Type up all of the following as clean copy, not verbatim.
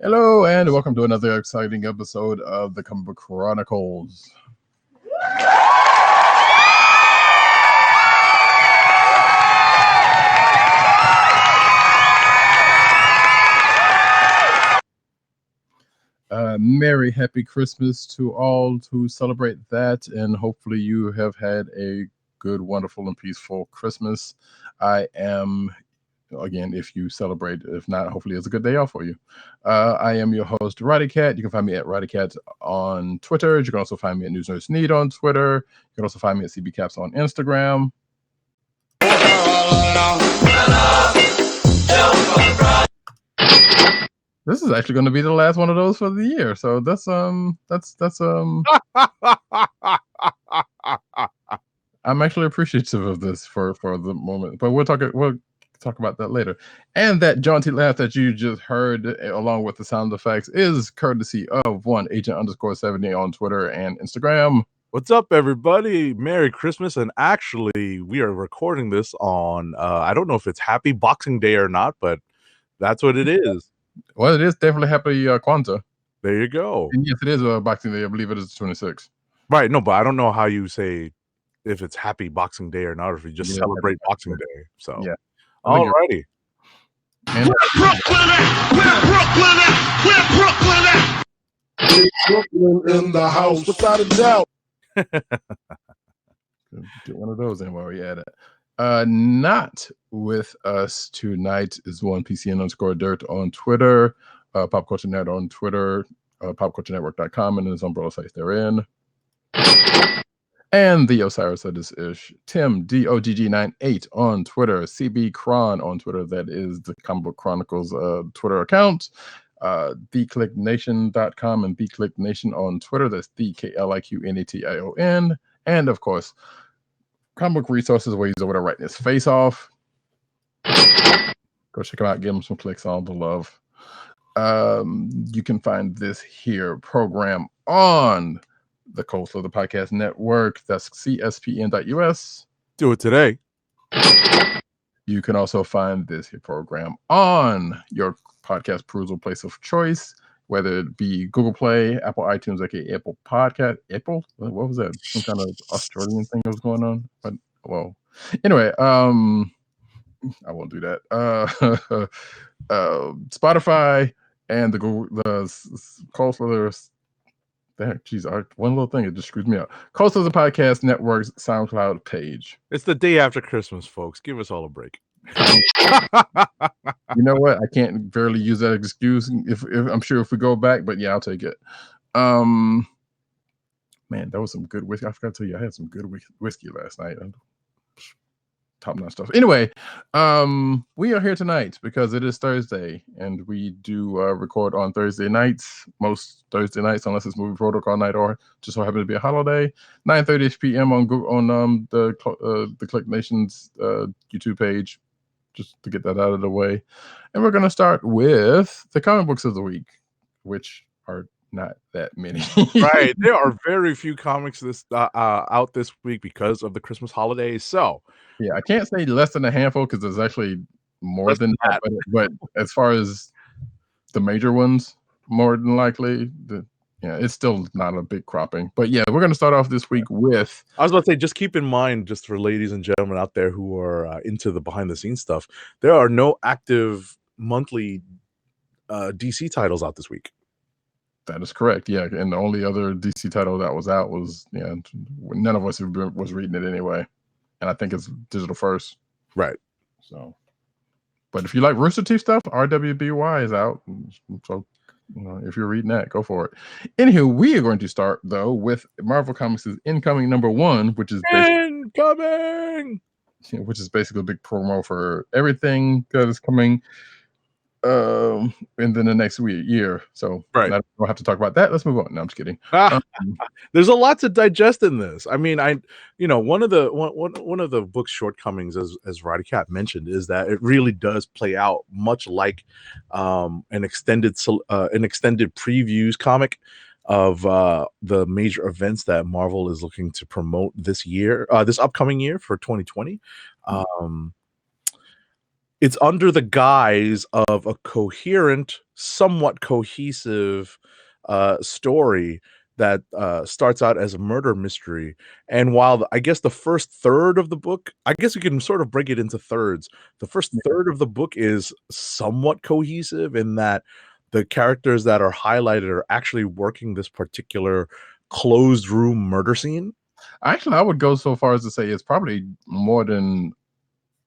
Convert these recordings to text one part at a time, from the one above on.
Hello, and welcome to another exciting episode of the Comic Book Chronicles. Merry, happy Christmas to all who celebrate that, and hopefully you have had a good, wonderful, and peaceful Christmas. I am, again, if you celebrate. If not, hopefully it's a good day off for you. I am your host, Roddykat. You can find me at Roddykat on Twitter. You can also find me at News Nerds Need on Twitter. You can also find me at CBCaps on Instagram. This is actually going to be the last one of those for the year, so that's I'm actually appreciative of this for the moment, but we'll talk about that later. And that jaunty laugh that you just heard, along with the sound effects, is courtesy of one Agent_70 on Twitter and Instagram. What's up, everybody? Merry Christmas. And actually, we are recording this on, I don't know if it's Happy Boxing Day or not, but that's what it is. Well, it is definitely Happy Kwanzaa. There you go. And yes, it is Boxing Day. I believe it is the 26th. Right. No, but I don't know how you say if it's Happy Boxing Day or not, or if you just celebrate Boxing Day. So, yeah. Alrighty. And Brooklyn in the house, without a doubt. Get one of those in while we at it. Not with us tonight is one PCN_dirt on Twitter, Pop Culture Net on Twitter, popculturenetwork.com and his umbrella sites therein. And the Osiris that is Ish, Tim DOGG98 on Twitter, CB Cron on Twitter, that is the Comic Book Chronicles Twitter account, theclicknation.com and theclicknation on Twitter, that's TheKliqNation, and of course, Comic Book Resources, where he's over there writing his face off. Go check him out, give him some clicks, all the love. You can find this here program on the Coast of the Podcast Network. That's CSPN.us. Do it today. You can also find this here program on your podcast perusal place of choice, whether it be Google Play, Apple iTunes, aka Apple Podcast. Apple? What was that? Some kind of Australian thing that was going on? But well, anyway, I won't do that. Spotify and the Coastal. Geez, one little thing, it just screws me up. Coastal of the Podcast Network's SoundCloud page. It's the day after Christmas, folks. Give us all a break. You know what? I can't barely use that excuse. If I'm sure if we go back, but yeah, I'll take it. Man, that was some good whiskey. I forgot to tell you, I had some good whiskey last night. Top notch stuff. Anyway, we are here tonight because it is Thursday, and we do record on Thursday nights, most Thursday nights, unless it's movie protocol night or just so happens to be a holiday. 9:30 p.m. on Google, on the Click Nation's YouTube page, just to get that out of the way. And we're gonna start with the comic books of the week, which are not that many. Right, there are very few comics out this week because of the Christmas holidays. So yeah, I can't say less than a handful because there's actually more than that. But as far as the major ones, more than likely, it's still not a big cropping. But yeah, we're going to start off this week with. I was about to say, just keep in mind, just for ladies and gentlemen out there who are into the behind the scenes stuff, there are no active monthly DC titles out this week. That is correct. Yeah, and the only other DC title that was out was none of us was reading it anyway. And I think it's digital first. Right. So, but if you like Rooster Teeth stuff, RWBY is out. So, if you're reading that, go for it. Anywho, we are going to start, though, with Marvel Comics' Incoming #1, which is basically a big promo for everything that is coming in the next year. So right, I don't have to talk about that. Let's move on. No, I'm just kidding. There's a lot to digest in this. I mean, one of the book's shortcomings, as Roddykat mentioned, is that it really does play out much like an extended previews comic of the major events that Marvel is looking to promote this upcoming year for 2020. it's under the guise of a coherent, somewhat cohesive story that starts out as a murder mystery. And while I guess the first third of the book, I guess we can sort of break it into thirds. The first third of the book is somewhat cohesive in that the characters that are highlighted are actually working this particular closed room murder scene. Actually, I would go so far as to say it's probably more than,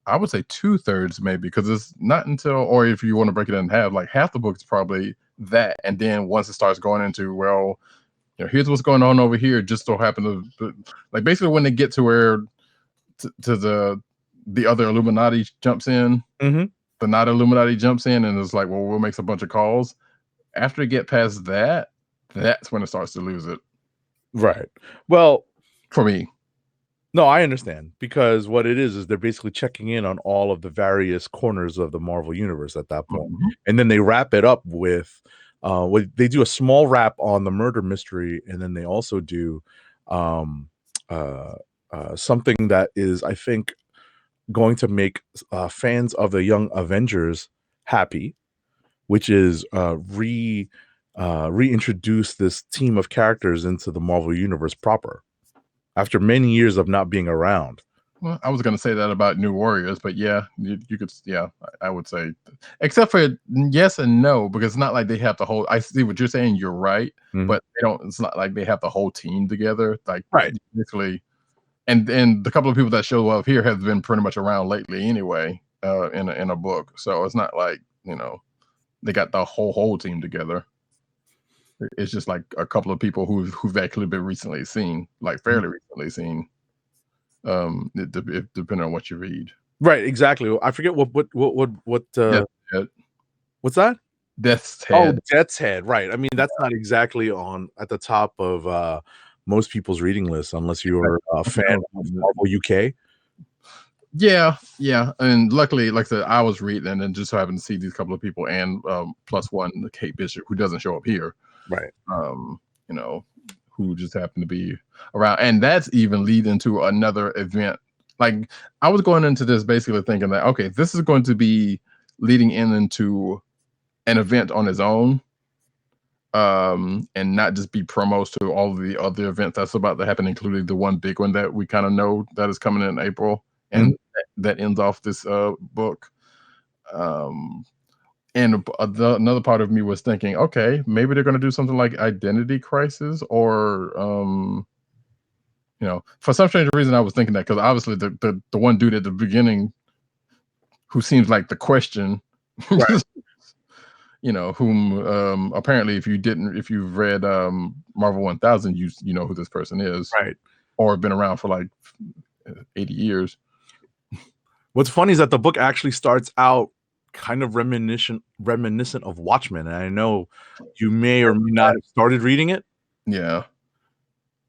I would say 2/3 maybe, because it's not until, or if you want to break it in half, like half the book is probably that, and then once it starts going into, well, here's what's going on over here, just so happen to, like, basically when they get to where to the other Illuminati jumps in, Mm-hmm. the not Illuminati jumps in, and it's like, well, we'll make a bunch of calls. After you get past that, that's when it starts to lose it Right. Well, for me. no, I understand, because what it is they're basically checking in on all of the various corners of the Marvel universe at that point. Mhm. And then they wrap it up with they do a small wrap on the murder mystery, and then they also do something that is, I think, going to make fans of the Young Avengers happy, which is reintroduce this team of characters into the Marvel universe proper after many years of not being around. Well, I was going to say that about New Warriors, but yeah, you could, yeah, I would say, except for yes and no, because it's not like they have the whole. I see what you're saying. You're right, Mhm. but they don't. It's not like they have the whole team together. Like, Right. basically, and the couple of people that show up here have been pretty much around lately anyway, in a book. So it's not like they got the whole team together. It's just like a couple of people who've actually been recently seen, like fairly recently seen. Depending on what you read. Right, exactly. I forget what Death's Head. what's that? Death's Oh, Head. Death's Head. Right. I mean, that's not exactly at the top of most people's reading lists unless you're a fan of Marvel UK. Yeah, and luckily, like I said, I was reading and then just so happened to see these couple of people and plus one, Kate Bishop, who doesn't show up here. Right. Who just happened to be around, and that's even leading to another event. Like, I was going into this basically thinking that, okay, this is going to be leading into an event on its own, and not just be promos to all of the other events that's about to happen, including the one big one that we kind of know that is coming in April, and that ends off this book. And another part of me was thinking, okay, maybe they're going to do something like Identity Crisis, or for some strange reason I was thinking that, because obviously the one dude at the beginning who seems like the question, Right. whom apparently if you've read Marvel 1000, you know who this person is, Right. or been around for like 80 years. What's funny is that the book actually starts out kind of reminiscent of Watchmen, and I know you may or may not have started reading it. Yeah.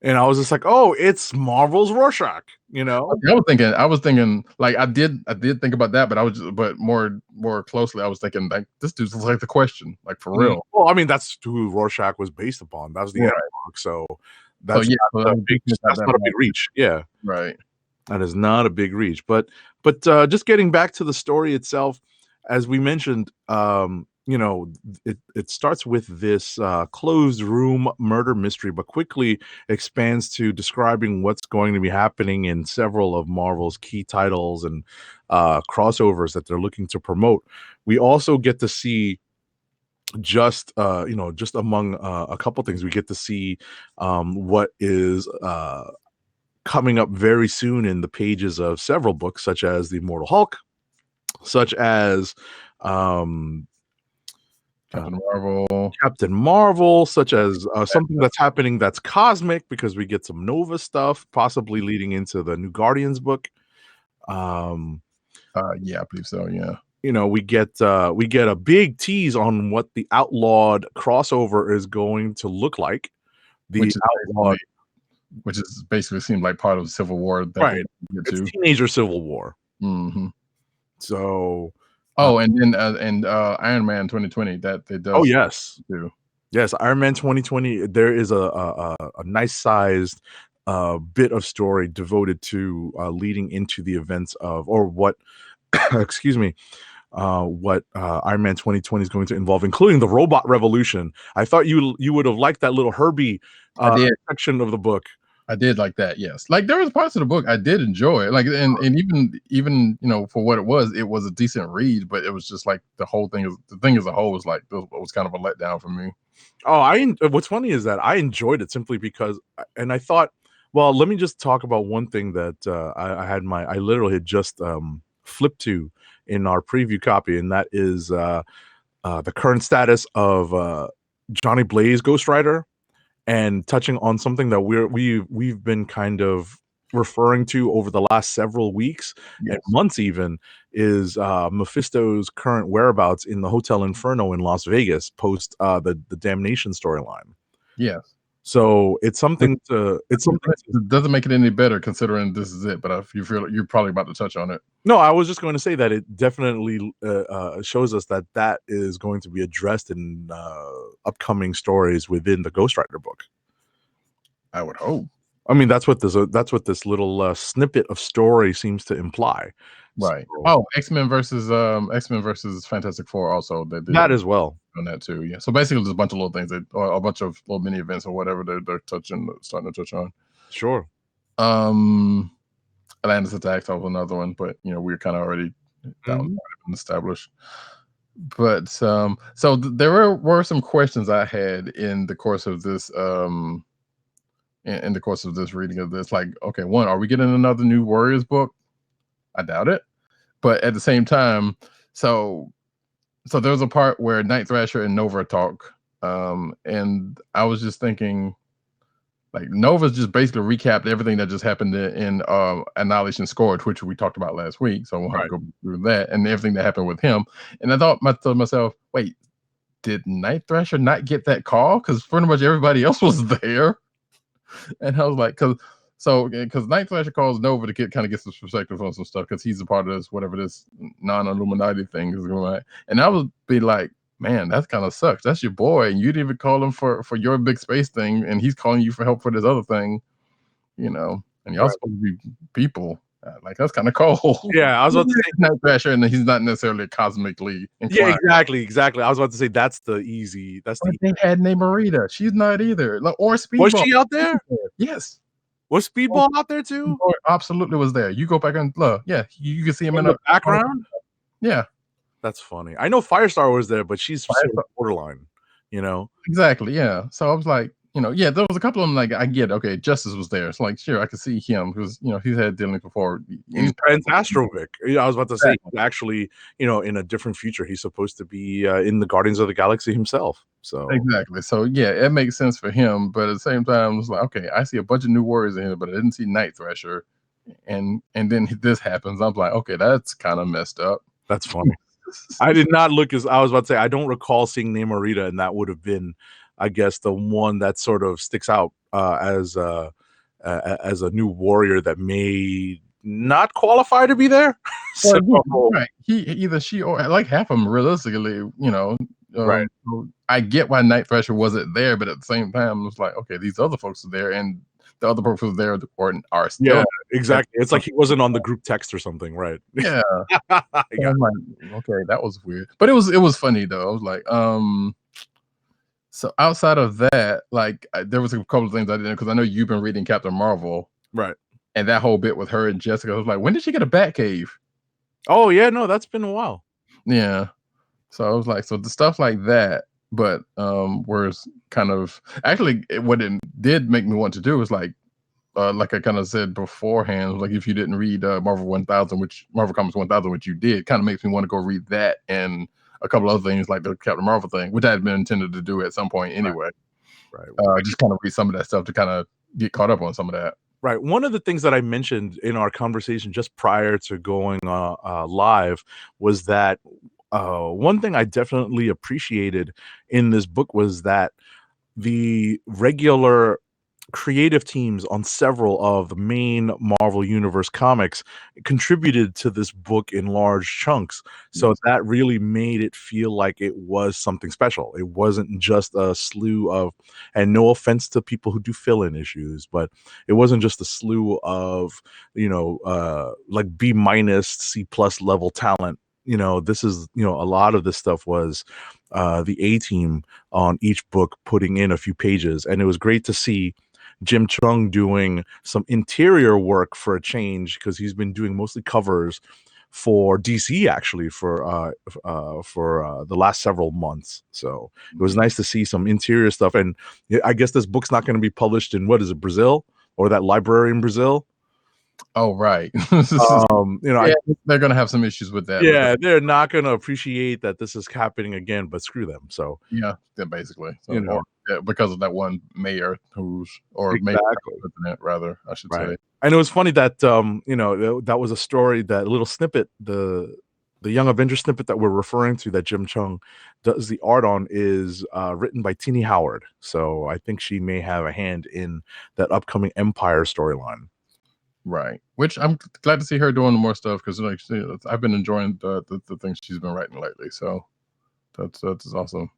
And I was just like, oh, it's Marvel's Rorschach, I was thinking like I did think about that, but more closely I was thinking like this dude's like the question, like for real. Well, I mean, that's who Rorschach was based upon. That was the book, so that's not a big reach. Yeah, right. That is not a big reach, but just getting back to the story itself, as we mentioned, it starts with this closed room murder mystery, but quickly expands to describing what's going to be happening in several of Marvel's key titles and crossovers that they're looking to promote. We also get to see just among a couple things, we get to see what is coming up very soon in the pages of several books, such as the Immortal Hulk, such as Captain Marvel, such as something that's happening that's cosmic, because we get some Nova stuff, possibly leading into the new Guardians book. Yeah, I believe so. Yeah. We get a big tease on what the Outlawed crossover is going to look like. Which is basically seemed like part of the Civil War. Right. It's teenager Civil War. Mm-hmm. So. And then Iron Man 2020 that they do. Oh yes, yes, Iron Man 2020. There is a nice sized bit of story devoted to leading into the events of, or what, excuse me, what Iron Man 2020 is going to involve, including the robot revolution. I thought you would have liked that little Herbie section of the book. I did like that, yes. Like there was parts of the book I did enjoy, like, and even for what it was a decent read, but it was just like the thing as a whole was like was kind of a letdown for me. Oh, what's funny is that I enjoyed it simply because, and I thought, well, let me just talk about one thing that I literally had just flipped to in our preview copy, and that is the current status of Johnny Blaze Ghost Rider. And touching on something that we've been kind of referring to over the last several weeks and months even is Mephisto's current whereabouts in the Hotel Inferno in Las Vegas post the Damnation storyline. Yes. So it's something it doesn't make it any better considering this is it, but if you feel you're probably about to touch on it. No, I was just going to say that it definitely shows us that is going to be addressed in upcoming stories within the Ghost Rider book. I would hope. I mean, that's what this little snippet of story seems to imply. Right. So, X-Men versus Fantastic Four also. They did that as well. On that too, yeah. So basically, there's a bunch of little things or a bunch of little mini events or whatever they're starting to touch on. Sure. Atlantis Attacks was another one, but we're kind of already that was been established. But so there were some questions I had in the course of this in the course of this reading of this. Like, okay, one, are we getting another new Warriors book? I doubt it, but at the same time, so there's a part where Night Thrasher and Nova talk, and I was just thinking, like, Nova's just basically recapped everything that just happened in Annihilation Scourge, which we talked about last week, so we'll have to go through that and everything that happened with him. And I thought to myself, wait, did Night Thrasher not get that call? Because pretty much everybody else was there. And I was like, because Night Thrasher calls Nova to get some perspective on some stuff because he's a part of this, whatever this non-Illuminati thing is going on. And I would be like, man, that kind of sucks. That's your boy, and you didn't even call him for your big space thing, and he's calling you for help for this other thing, and y'all supposed to be people. Like, that's kind of cold. Yeah, I was about to say Night Thrasher, and he's not necessarily cosmically inclined. Yeah, exactly. I was about to say that's the easy. They had Namorita. She's not either. Or Speedball. Was she out there? Yes. Was Speedball out there too? Speedball absolutely was there. You go back and look. Yeah, you can see him in the background. Yeah. That's funny. I know Firestar was there, but she's sort of borderline, Exactly, yeah. So I was like, yeah, there was a couple of them, like, I get, okay, Justice was there. It's like, sure, I could see him because, he's had dealings before. He's Astrovic. I was about to say, actually, in a different future, he's supposed to be in the Guardians of the Galaxy himself. So exactly. So yeah, it makes sense for him, but at the same time, it's like, okay, I see a bunch of new warriors in here, but I didn't see Night Thrasher, and then this happens. I'm like, okay, that's kind of messed up. That's funny. I did not look as I was about to say. I don't recall seeing Namorita, and that would have been, I guess, the one that sort of sticks out as a new warrior that may not qualify to be there. So, right. Either she or like half of them, realistically, right. I get why Night Thrasher wasn't there, but at the same time, it's like, okay, these other folks are there, and the other folks there are still. Yeah, exactly. It's like he wasn't on the group text or something, right? Yeah. So I'm like, okay, that was weird, but it was funny though. I was like, so outside of that, like, there was a couple of things I didn't, because I know you've been reading Captain Marvel, right? And that whole bit with her and Jessica, I was like, when did she get a Batcave? Oh yeah, no, that's been a while. Yeah. So I was like, so the stuff like that, but whereas kind of actually what it did make me want to do was like I kind of said beforehand, like, if you didn't read Marvel Comics 1000, which you did, kind of makes me want to go read that and a couple other things like the Captain Marvel thing, which I had been intended to do at some point anyway. Right. Just kind of read some of that stuff to kind of get caught up on some of that. Right. One of the things that I mentioned in our conversation just prior to going live was that one thing I definitely appreciated in this book was that the regular creative teams on several of the main Marvel Universe comics contributed to this book in large chunks. So that really made it feel like it was something special. It wasn't just a slew of, and no offense to people who do fill-in issues, but it wasn't just a slew of, like B-, C+ level talent this is, a lot of this stuff was the A team on each book putting in a few pages, and it was great to see Jim Chung doing some interior work for a change, because he's been doing mostly covers for DC actually for the last several months. So it was nice to see some interior stuff. And I guess this book's not going to be published in, what is it, Brazil, or that library in Brazil? Oh, right. Yeah, they're going to have some issues with that. Yeah, they're not going to appreciate that this is happening again, but screw them. So yeah, basically, or because of that one mayor mayor president, rather, I should say. And it was funny that that was a story, that little snippet, the Young Avenger snippet that we're referring to, that Jim Chung does the art on, is written by Tini Howard. So I think she may have a hand in that upcoming Empire storyline. Right, which I'm glad to see her doing more stuff, because I've been enjoying the things she's been writing lately. So that's awesome.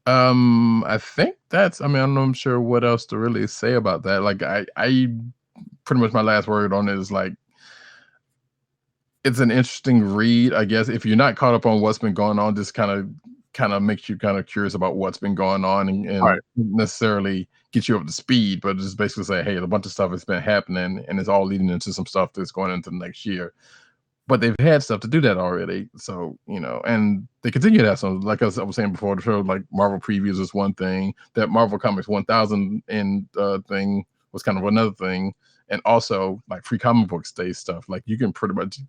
I think I'm sure what else to really say about that. Like I pretty much my last word on it is, like, it's an interesting read, I guess. If you're not caught up on what's been going on, this kind of makes you kind of curious about what's been going on, and Right. necessarily get you up to speed, but just basically say, hey, a bunch of stuff has been happening, and it's all leading into some stuff that's going into the next year. But they've had stuff to do that already, so and they continue to have some. Like I was saying before the show, like Marvel previews is one thing. That Marvel Comics 1000 thing was kind of another thing, and also like Free Comic Book Day stuff. Like you can pretty much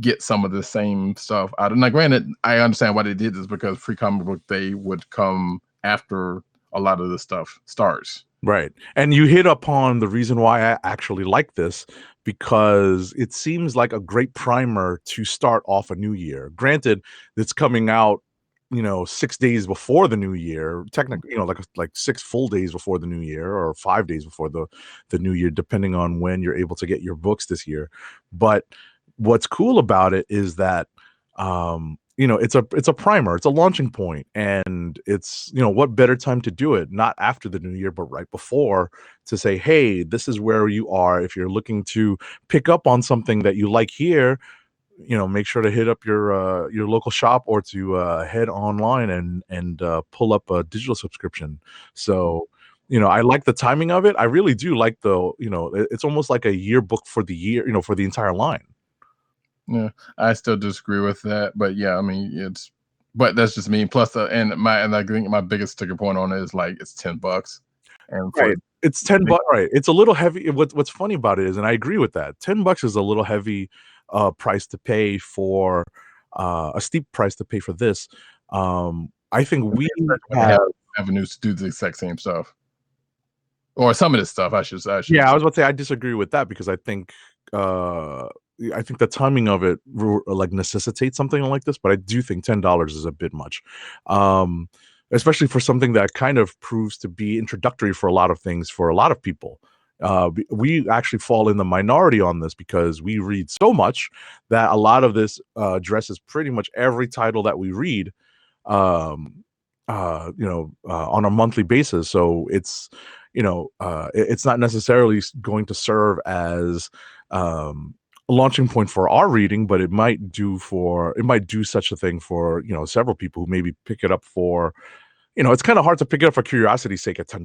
get some of the same stuff out. And now, granted, I understand why they did this, because Free Comic Book Day would come after a lot of the stuff starts. Right. And you hit upon the reason why I actually like this, because it seems like a great primer to start off a new year. Granted, it's coming out, 6 days before the new year, technically, like 6 full days before the new year, or 5 days before the new year, depending on when you're able to get your books this year. But what's cool about it is that, it's a primer, it's a launching point, and it's, what better time to do it, not after the new year, but right before, to say, hey, this is where you are. If you're looking to pick up on something that you like here, make sure to hit up your local shop, or to head online and pull up a digital subscription. So, I like the timing of it. I really do like it's almost like a yearbook for the year, for the entire line. Yeah, I still disagree with that, but yeah, but that's just me. Plus, and I think my biggest sticker point on it is, like, it's $10, and Right. It's $10. Right. It's a little heavy. What's funny about it is, and I agree with that, $10 is a little heavy price to pay for, a steep price to pay for this. I think we have avenues to do the exact same stuff, or some of this stuff. I should Yeah, I was about to say, I disagree with that, because I think the timing of it like necessitates something like this, but I do think $10 is a bit much, especially for something that kind of proves to be introductory for a lot of things for a lot of people. We actually fall in the minority on this, because we read so much that a lot of this addresses pretty much every title that we read, on a monthly basis. So it's it's not necessarily going to serve as a launching point for our reading, but it might do such a thing for several people who maybe pick it up for, it's kind of hard to pick it up for curiosity's sake at $10.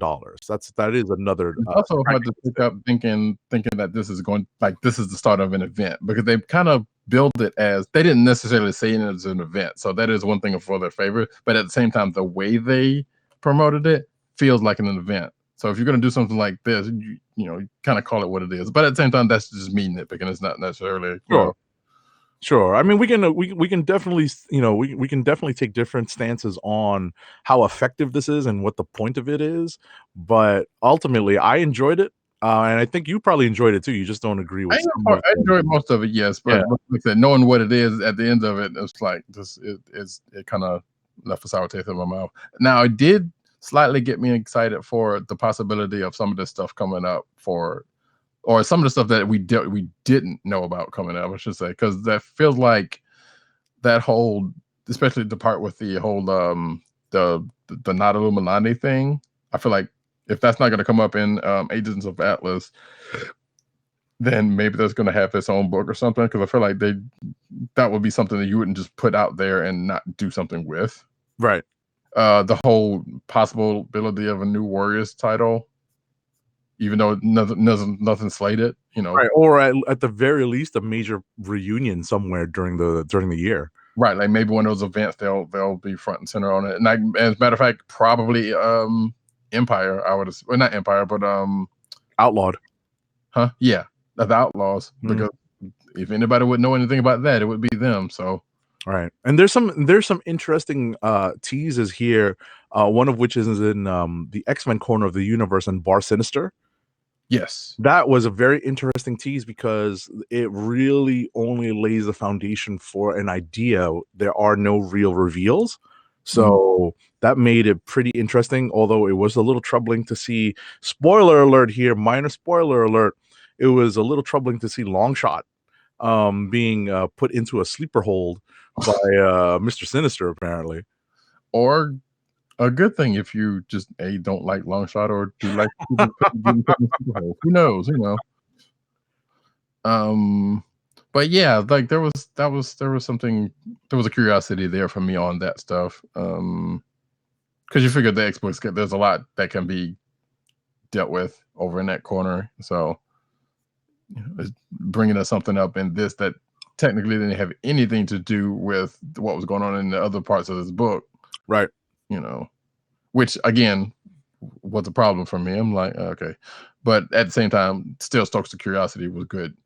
That is another. It's also hard to pick up thinking that this is the start of an event, because they kind of build it as, they didn't necessarily say it as an event. So that is one thing for their favor, but at the same time, the way they promoted it feels like an event. So if you're going to do something like this, you kind of call it what it is. But at the same time, that's just me nitpicking. It's not necessarily. Sure. I mean, we can definitely, we can definitely take different stances on how effective this is and what the point of it is. But ultimately, I enjoyed it, and I think you probably enjoyed it too. You just don't agree with. I enjoyed most of it, yes, but like I said, knowing what it is at the end of it, it's like it kind of left a sour taste in my mouth. Now, it did slightly get me excited for the possibility of some of this stuff coming up or some of the stuff that we didn't know about coming up, I should say, because that feels like that whole, especially the part with the whole the not Illuminati thing. I feel like if that's not going to come up in Agents of Atlas, then maybe that's going to have its own book or something. Because I feel like that would be something that you wouldn't just put out there and not do something with. Right. The whole possibility of a new Warriors title, even though nothing slated, Right, or at the very least a major reunion somewhere during the year. Right, like maybe one of those events they'll be front and center on it. And as a matter of fact, probably Empire, well, not Empire, but Outlawed. Huh? Yeah, the Outlaws. Mm. Because if anybody would know anything about that, it would be them. So right, and there's some interesting teases here. One of which is in the X-Men corner of the universe and Bar Sinister. Yes, that was a very interesting tease because it really only lays the foundation for an idea. There are no real reveals. So that made it pretty interesting, although it was a little troubling to see, spoiler alert here, minor spoiler alert, it was a little troubling to see Longshot being put into a sleeper hold by Mr. Sinister, apparently. Or a good thing if you just don't like Longshot or do like who knows, But yeah, like there was a curiosity there for me on that stuff. Because you figure the X-Books, there's a lot that can be dealt with over in that corner. So it's bringing us something up in this that technically didn't have anything to do with what was going on in the other parts of this book. Right. Which again was a problem for me. I'm like, okay. But at the same time, still stokes the curiosity was good.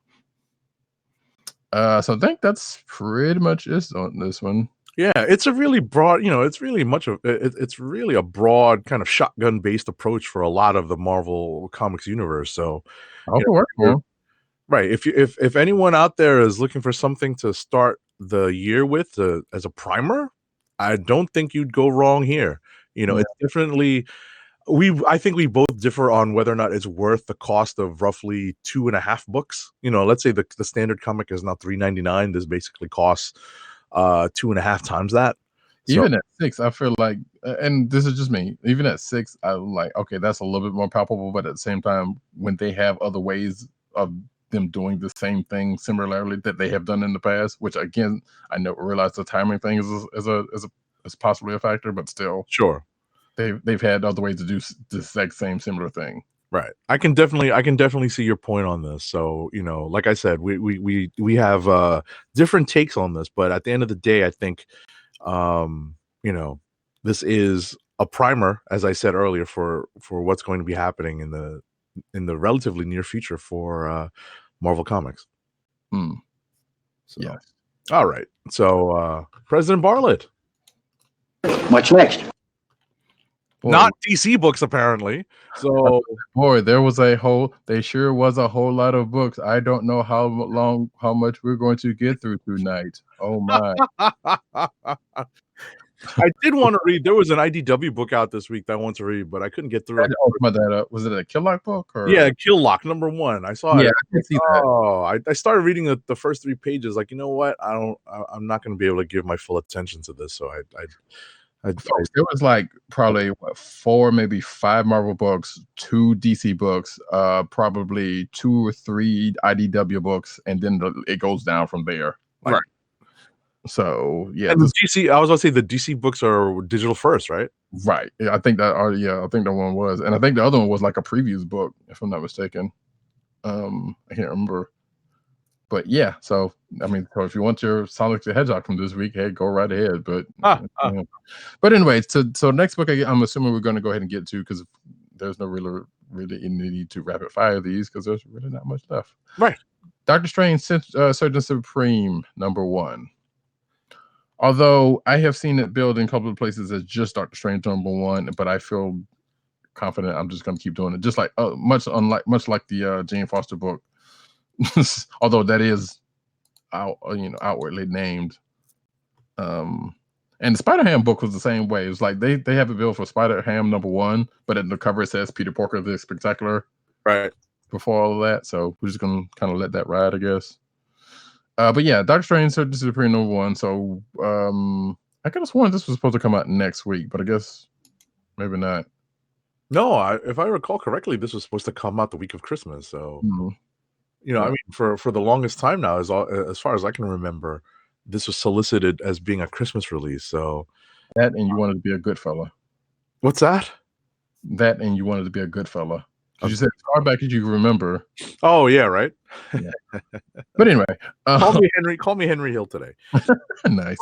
So I think that's pretty much it on this one. Yeah, it's a really broad, it's really it's really a broad kind of shotgun based approach for a lot of the Marvel Comics universe. So, right, if anyone out there is looking for something to start the year with as a primer, I don't think you'd go wrong here. It's definitely I think we both differ on whether or not it's worth the cost of roughly 2.5 books. Let's say the standard comic is now $3.99. This basically costs 2.5 times that. Even at 6, I feel like, and this is just me, even at 6, I'm like, okay, that's a little bit more palpable. But at the same time, when they have other ways of them doing the same thing similarly that they have done in the past, which again, I realize the timing thing is possibly a factor, but still, sure, they've had other ways to do the exact same similar thing. Right. I can definitely see your point on this. So, like I said, we have different takes on this, but at the end of the day, I think this is a primer, as I said earlier, for what's going to be happening in the relatively near future for Marvel Comics. So, yeah. All right. So, President Bartlett. What's next? Boy, not DC books, apparently. So, boy, there sure was a whole lot of books. I don't know how much we're going to get through tonight. Oh my. I did want to read. There was an IDW book out this week that I want to read, but I couldn't get through it. Was it a Killock book? Or? Yeah, Killock #1. I saw it. I can see that. Oh, I started reading the first 3 pages. Like, you know what? I'm not going to be able to give my full attention to this. So there was like probably 4, maybe 5 Marvel books, 2 DC books, probably 2 or 3 IDW books, and then it goes down from there. Right. So yeah, and the DC. I was going to say the DC books are digital first, right? Right. Yeah, I think that. I think that one was, and I think the other one was like a previews book, if I'm not mistaken. I can't remember. But yeah, so I mean, so if you want your Sonic the Hedgehog from this week, hey, go right ahead. But but anyway, so next book, I'm assuming we're going to go ahead and get to, because there's no really need to rapid fire these because there's really not much left. Right. Doctor Strange, Surgeon Supreme, #1. Although I have seen it billed in a couple of places as just Doctor Strange #1, but I feel confident I'm just going to keep doing it. Just like much like the Jane Foster book. Although that is outwardly named, and the Spider-Ham book was the same way. It was like they have a bill for Spider-Ham #1, but in the cover it says Peter Porker the Spectacular, right before all of that. So we're just gonna kind of let that ride, I guess. But yeah, Doctor Strange Surgeon Supreme #1. So I could have sworn this was supposed to come out next week, but I guess maybe not. No, if I recall correctly, this was supposed to come out the week of Christmas. So. I mean, for the longest time now, as far as I can remember, this was solicited as being a Christmas release. So That and you wanted to be a good fella. what's that? That and you wanted to be a good fella. A You said as far back as you can remember. Oh yeah, right. But anyway, Call me Henry Hill today. nice.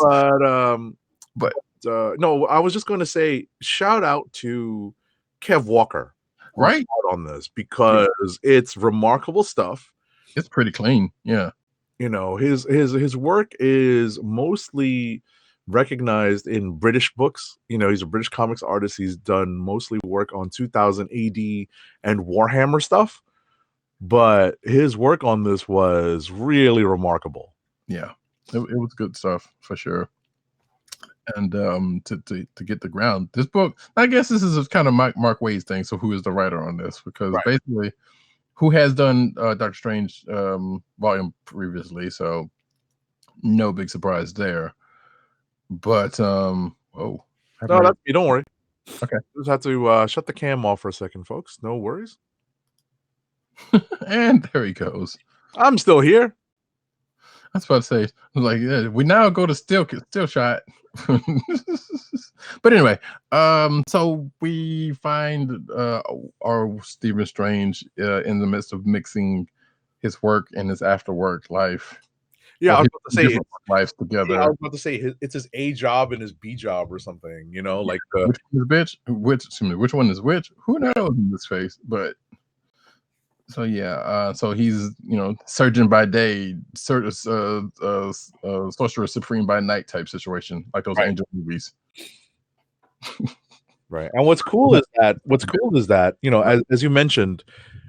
But no, I was just going to say shout out to Kev Walker, Right on this, because it's remarkable stuff. It's pretty clean. Yeah. His work is mostly recognized in British books. He's a British comics artist. He's done mostly work on 2000 AD and Warhammer stuff, but his work on this was really remarkable. Yeah, it was good stuff for sure. And to get the ground, this book, I guess this is kind of Mark Waid's thing. So who is the writer on this? Because basically, who has done Doctor Strange volume previously, so no big surprise there. But whoa, no, that's me. Don't worry. Okay, just have to shut the cam off for a second, folks. No worries. And there he goes. I'm still here. I was about to say, like, we now go to still shot. But anyway, so we find our Stephen Strange in the midst of mixing his work and his after work life. Yeah, I was about to say lives together. Yeah, I was about to say it's his A job and his B job or something. Like which one is bitch? Which one is which? Who knows in this face? But so yeah, so he's surgeon by day, sorcerer supreme by night type situation, like those angel movies. Right. And what's cool is that as you mentioned,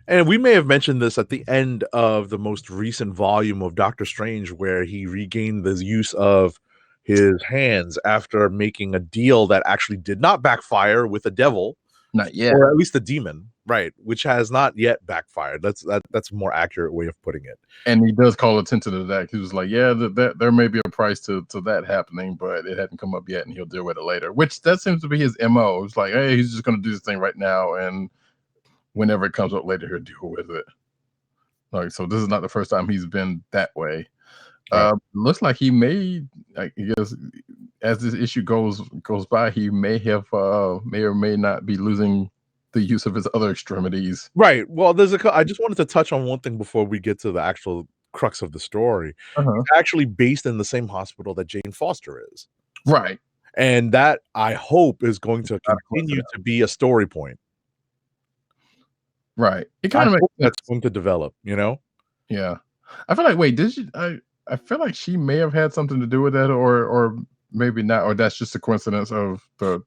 and we may have mentioned this at the end of the most recent volume of Doctor Strange, where he regained the use of his hands after making a deal that actually did not backfire with the devil. Not yet. Or at least the demon, right? Which has not yet backfired. That's a more accurate way of putting it. And he does call attention to that. He was like, yeah, that there may be a price to that happening, but it hadn't come up yet, and he'll deal with it later. Which that seems to be his MO. It's like, hey, he's just going to do this thing right now, and whenever it comes up later, he'll deal with it. Like, so this is not the first time he's been that way. Right. Looks like he may, I guess, as this issue goes by, he may or may not be losing the use of his other extremities. Right. Well, I just wanted to touch on one thing before we get to the actual crux of the story. It's actually based in the same hospital that Jane Foster is. Right. And that, I hope, is going to continue to be a story point. Right. It kind of makes sense. That's going to develop, Yeah. I feel like, wait, did you? I feel like she may have had something to do with that, or maybe not, or that's just a coincidence of the.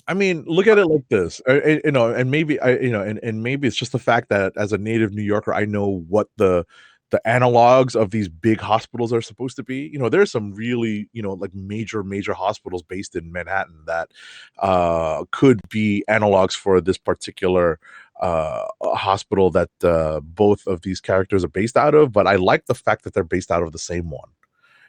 I mean, look at it like this, and maybe and maybe it's just the fact that as a native New Yorker, I know what the analogs of these big hospitals are supposed to be. There's some really, like major hospitals based in Manhattan that could be analogs for this particular hospital that both of these characters are based out of. But I like the fact that they're based out of the same one.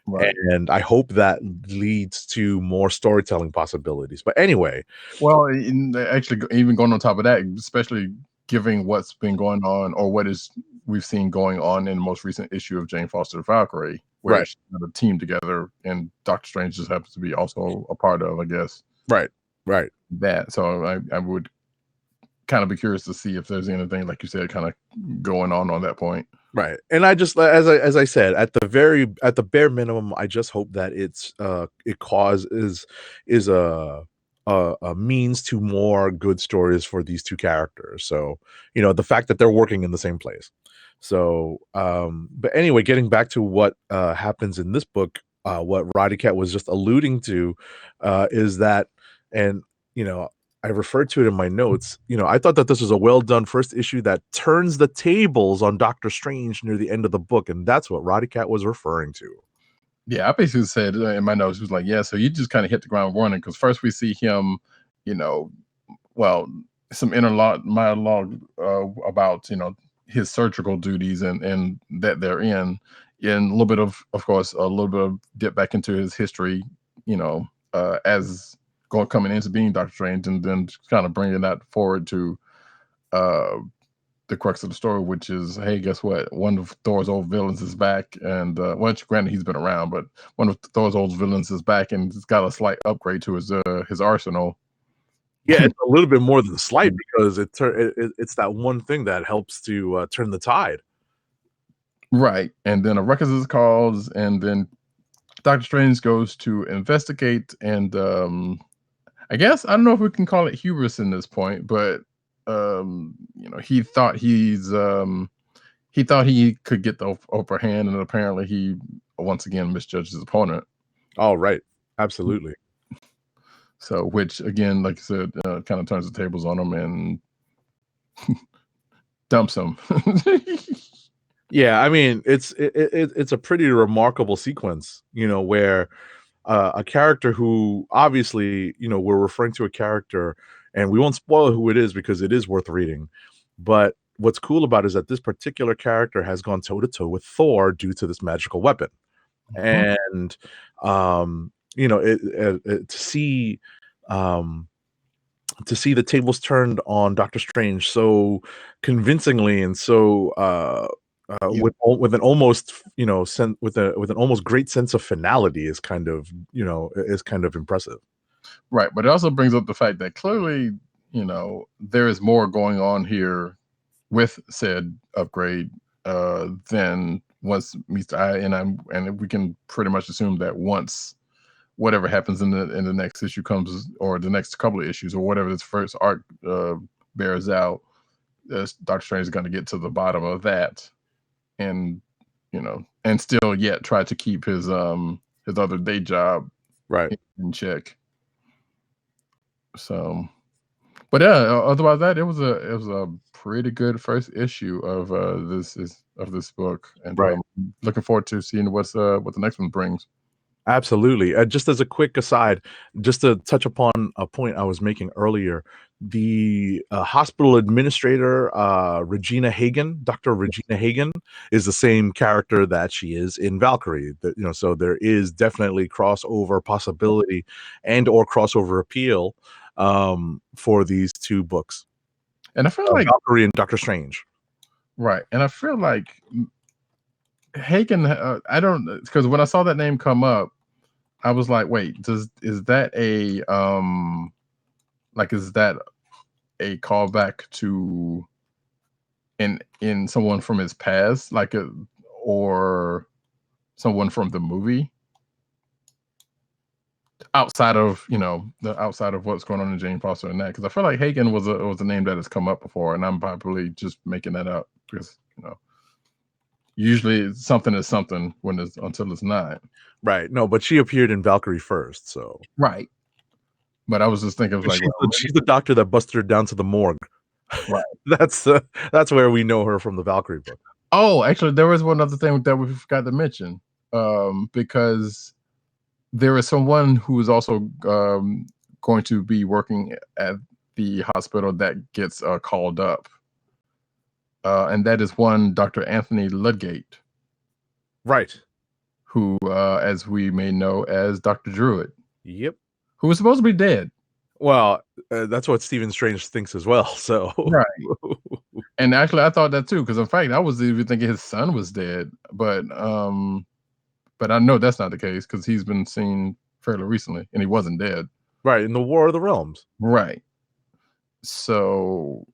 Right. And I hope that leads to more storytelling possibilities. But anyway, well, actually, even going on top of that, especially given what's been going on, or we've seen going on in the most recent issue of Jane Foster Valkyrie, where she had a team together, and Doctor Strange just happens to be also a part of, I guess. Right. That. So I would kind of be curious to see if there's anything, like you said, kind of going on that point. Right. And I just, as I said, at the bare minimum, I just hope that is a means to more good stories for these two characters. So, the fact that they're working in the same place. So, but anyway, getting back to what happens in this book, what Roddykat was just alluding to is that, and, I referred to it in my notes. I thought that this was a well done first issue that turns the tables on Doctor Strange near the end of the book, and that's what Roddykat was referring to. Yeah, I basically said in my notes, he was like, yeah, so you just kind of hit the ground running, because first we see him, some inner monologue about his surgical duties and that they're in a little bit of course, a little bit of dip back into his history, as coming into being Doctor Strange, and then kind of bringing that forward to the crux of the story, which is, hey, guess what? One of Thor's old villains is back, and granted he's been around, but one of Thor's old villains is back, and it's got a slight upgrade to his arsenal. Yeah, it's a little bit more than slight because it's that one thing that helps to turn the tide. Right, and then a ruckus is called, and then Doctor Strange goes to investigate, and I guess I don't know if we can call it hubris in this point, but he thought he could get the upper hand, and apparently he once again misjudged his opponent. Oh, right, absolutely. So, which again, like I said, kind of turns the tables on him and dumps him. Yeah, I mean, it's a pretty remarkable sequence, where a character who obviously, we're referring to a character, and we won't spoil who it is because it is worth reading. But what's cool about it is that this particular character has gone toe to toe with Thor due to this magical weapon, and to see the tables turned on Doctor Strange so convincingly and so with an almost with an almost great sense of finality is kind of impressive. Right, but it also brings up the fact that clearly there is more going on here with said upgrade than once meets the eye, and we can pretty much assume that once whatever happens in the next issue comes, or the next couple of issues, or whatever this first arc bears out, Doctor Strange is going to get to the bottom of that, and and still yet try to keep his other day job right in check. So, but yeah, otherwise that it was a pretty good first issue of this book, and right. Looking forward to seeing what the next one brings. Absolutely. Just as a quick aside, just to touch upon a point I was making earlier, the hospital administrator, Regina Hagen, Dr. Regina Hagen, is the same character that she is in Valkyrie. So there is definitely crossover possibility and or crossover appeal for these two books. And I feel like Valkyrie and Doctor Strange. Right. And I feel like Hagen, I don't, because when I saw that name come up, I was like, wait, is that a callback to in someone from his past, or someone from the movie, outside of what's going on in Jane Foster and that? Because I feel like Hagen was a name that has come up before, and I'm probably just making that up because usually something is something until it's not. Right. No, but she appeared in Valkyrie first, so right. But I was just thinking, she's the doctor that busted her down to the morgue. Right. That's where we know her from the Valkyrie book. Oh, actually, there was one other thing that we forgot to mention, because there is someone who is also going to be working at the hospital that gets called up, and that is one Dr. Anthony Ludgate, right? Who, as we may know as Dr. Druid. Yep. Who was supposed to be dead. Well, that's what Stephen Strange thinks as well. So right. And actually, I thought that too, because in fact, I was even thinking his son was dead, but I know that's not the case because he's been seen fairly recently, and he wasn't dead. Right, in the War of the Realms. Right. So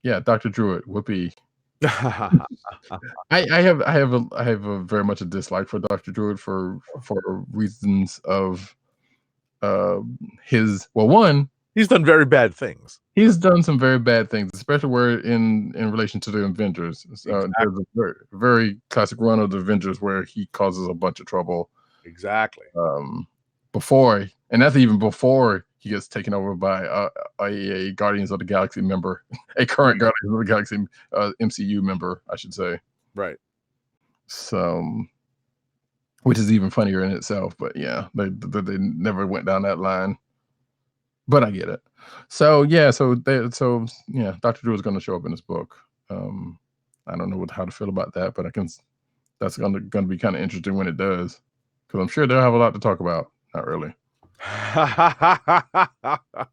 yeah, Dr. Druid, whoopee. I have a very much a dislike for Dr. Druid for reasons of he's done very bad things. He's done some very bad things, especially where in relation to the Avengers. Exactly. There's a very, very classic run of the Avengers where he causes a bunch of trouble. Exactly. Before, and that's even before he gets taken over by a Guardians of the Galaxy member, a current Guardians of the Galaxy MCU member, I should say. Right. So, which is even funnier in itself. But yeah, they never went down that line. But I get it. So yeah, Dr. Drew is going to show up in this book. I don't know how to feel about that, but that's going to be kind of interesting when it does, because I'm sure they'll have a lot to talk about. Not really.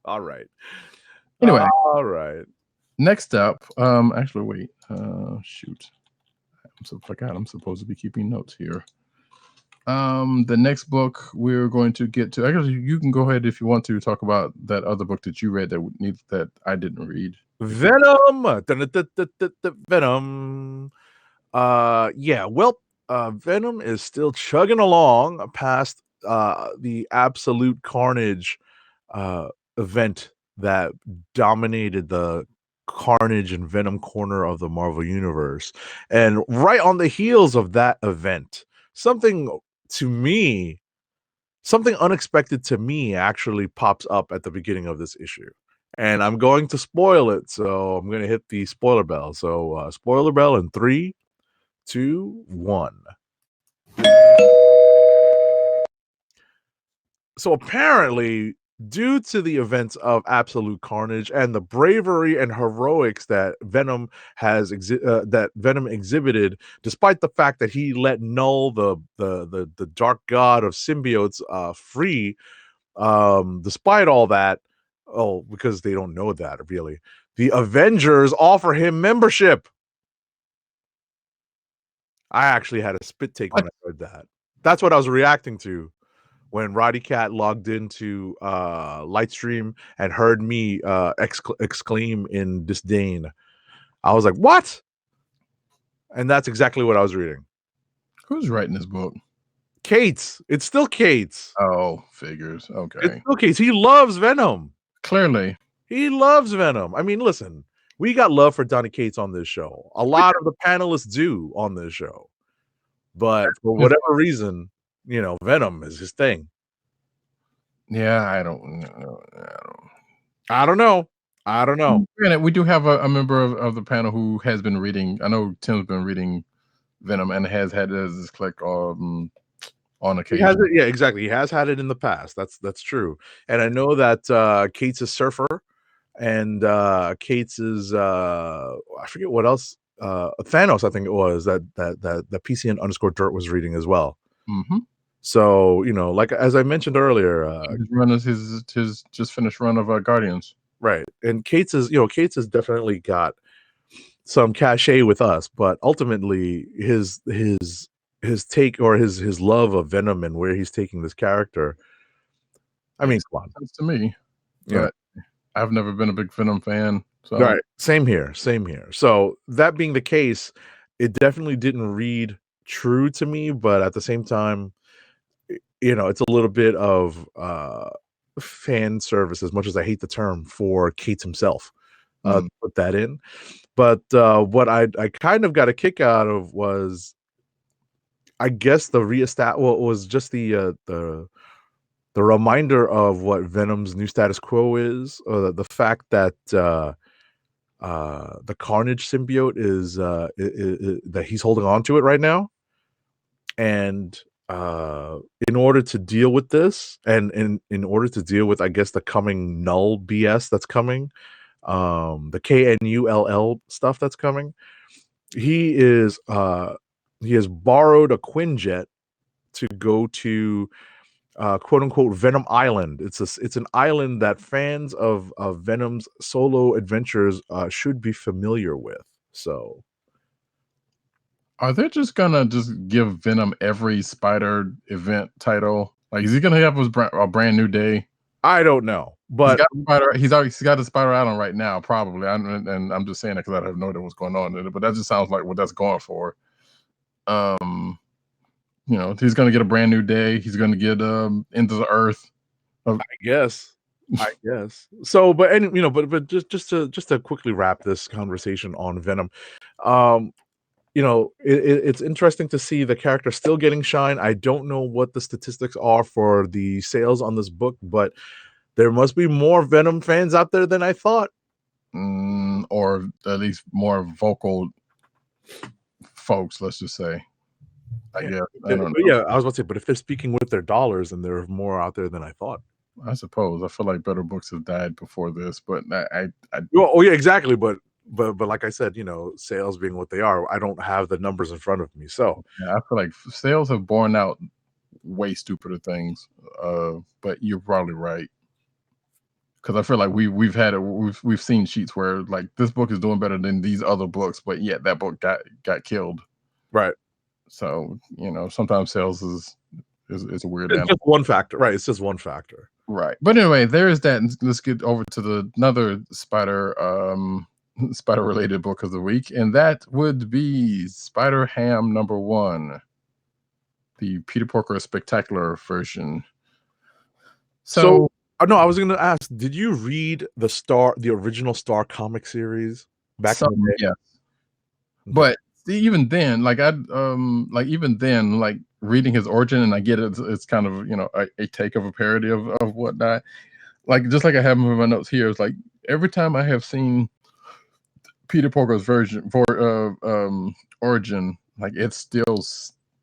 All right. Anyway. All right. Next up, actually, wait. Shoot, I'm supposed to be keeping notes here. The next book we're going to get to. Actually, you can go ahead if you want to talk about that other book that you read that I didn't read. Venom. Venom. Yeah. Well, Venom is still chugging along past the Absolute Carnage event that dominated the Carnage and Venom corner of the Marvel Universe. And right on the heels of that event, something unexpected to me actually pops up at the beginning of this issue. And I'm going to spoil it, so I'm going to hit the spoiler bell. So, spoiler bell in 3, 2, 1. So apparently, due to the events of Absolute Carnage and the bravery and heroics that Venom exhibited, despite the fact that he let Null, the dark god of symbiotes, free, despite all that, because they don't know that really, the Avengers offer him membership. I actually had a spit take when I heard that. That's what I was reacting to when Roddykat logged into Lightstream and heard me exclaim in disdain. I was like, what? And that's exactly what I was reading. Who's writing this book? Cates. It's still Cates. Oh, figures. Okay. It's still Cates. He loves Venom. Clearly. He loves Venom. I mean, listen, we got love for Donny Cates on this show. A lot of the panelists do on this show. But for whatever reason, Venom is his thing. Yeah, I don't know. Granted, we do have a member of the panel who has been reading. I know Tim's been reading Venom and has had it as his click on occasion. Yeah, exactly. He has had it in the past. That's true. And I know that Cates is Surfer, and Cates is I forget what else. Thanos, I think it was that PCN_Dirt was reading as well. Mm-hmm. So like as I mentioned earlier, his run is his just finished run of Guardians. Right. And Cates has definitely got some cachet with us, but ultimately his take or his love of Venom and where he's taking this character. I mean, come on. To me. Yeah. But I've never been a big Venom fan. So. Right. Same here. So that being the case, it definitely didn't read true to me, but at the same time, it's a little bit of fan service, as much as I hate the term, for Cates himself. Put that in. But what I kind of got a kick out of was, I guess, was just the reminder of what Venom's new status quo is, the fact that the Carnage symbiote is that he's holding on to it right now, and in order to deal with this, and in order to deal with, I guess, the coming Null BS that's coming, the KNULL stuff that's coming, he has borrowed a Quinjet to go to quote unquote Venom Island. It's an island that fans of Venom's solo adventures should be familiar with. So are they just gonna give Venom every Spider event title? Like, is he gonna have a brand new day? I don't know, but he's got a Spider Island right now, probably. And I'm just saying that because I have no idea what's going on in it, but that just sounds like what that's going for. He's gonna get a brand new day. He's gonna get Into the Earth. I guess. So, but just to quickly wrap this conversation on Venom, it's interesting to see the character still getting shine. I don't know what the statistics are for the sales on this book, but there must be more Venom fans out there than I thought. Or at least more vocal folks, let's just say. I guess. I don't know. Yeah, I was about to say, but if they're speaking with their dollars, then there are more out there than I thought. I suppose. I feel like better books have died before this, but yeah, exactly. But like I said, sales being what they are, I don't have the numbers in front of me. So yeah, I feel like sales have borne out way stupider things. But you're probably right. because I feel like we've seen sheets where like this book is doing better than these other books, but yet that book got killed. Right. So sometimes sales is a weird It's animal. just one factor, right? It's just one factor, right? But anyway, there is that. Let's get over to another spider related book of the week, and that would be Spider Ham #1, the Peter Porker Spectacular version. So no, I was going to ask, did you read the original Star comic series back in the day? yeah. Okay. But even then, like reading his origin, and I get it, it's kind of a take of a parody of whatnot. Like just like I have in my notes here, it's like every time I have seen Peter Porker's origin, like it still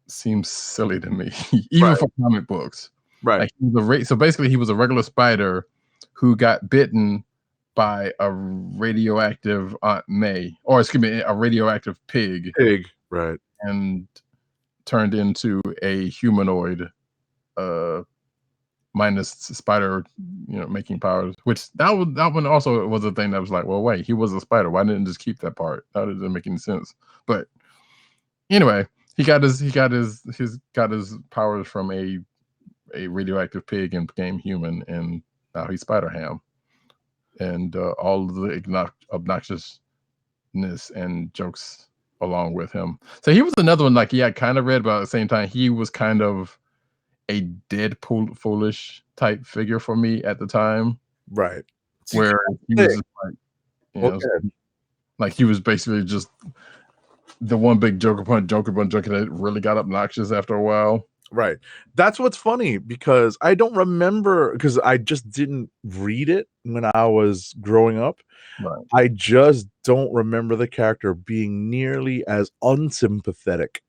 seems silly to me, even for comic books. Right. Like so basically, he was a regular spider who got bitten by a radioactive Aunt May, or excuse me, a radioactive pig, right, and turned into a humanoid, minus spider, making powers. Which that one also was a thing that was like, well, wait, he was a spider. Why didn't just keep that part? That doesn't make any sense. But anyway, he got his powers from a radioactive pig and became human, and now he's Spider Ham. And all of the obnoxiousness and jokes along with him. So he was another one, like, I kind of read, but at the same time, he was kind of a Deadpool foolish type figure for me at the time. Right. Where he was just like, like he was basically just the one big joke upon joke that really got obnoxious after a while. Right. That's what's funny, because I don't remember, because I just didn't read it when I was growing up. Right. I just don't remember the character being nearly as unsympathetic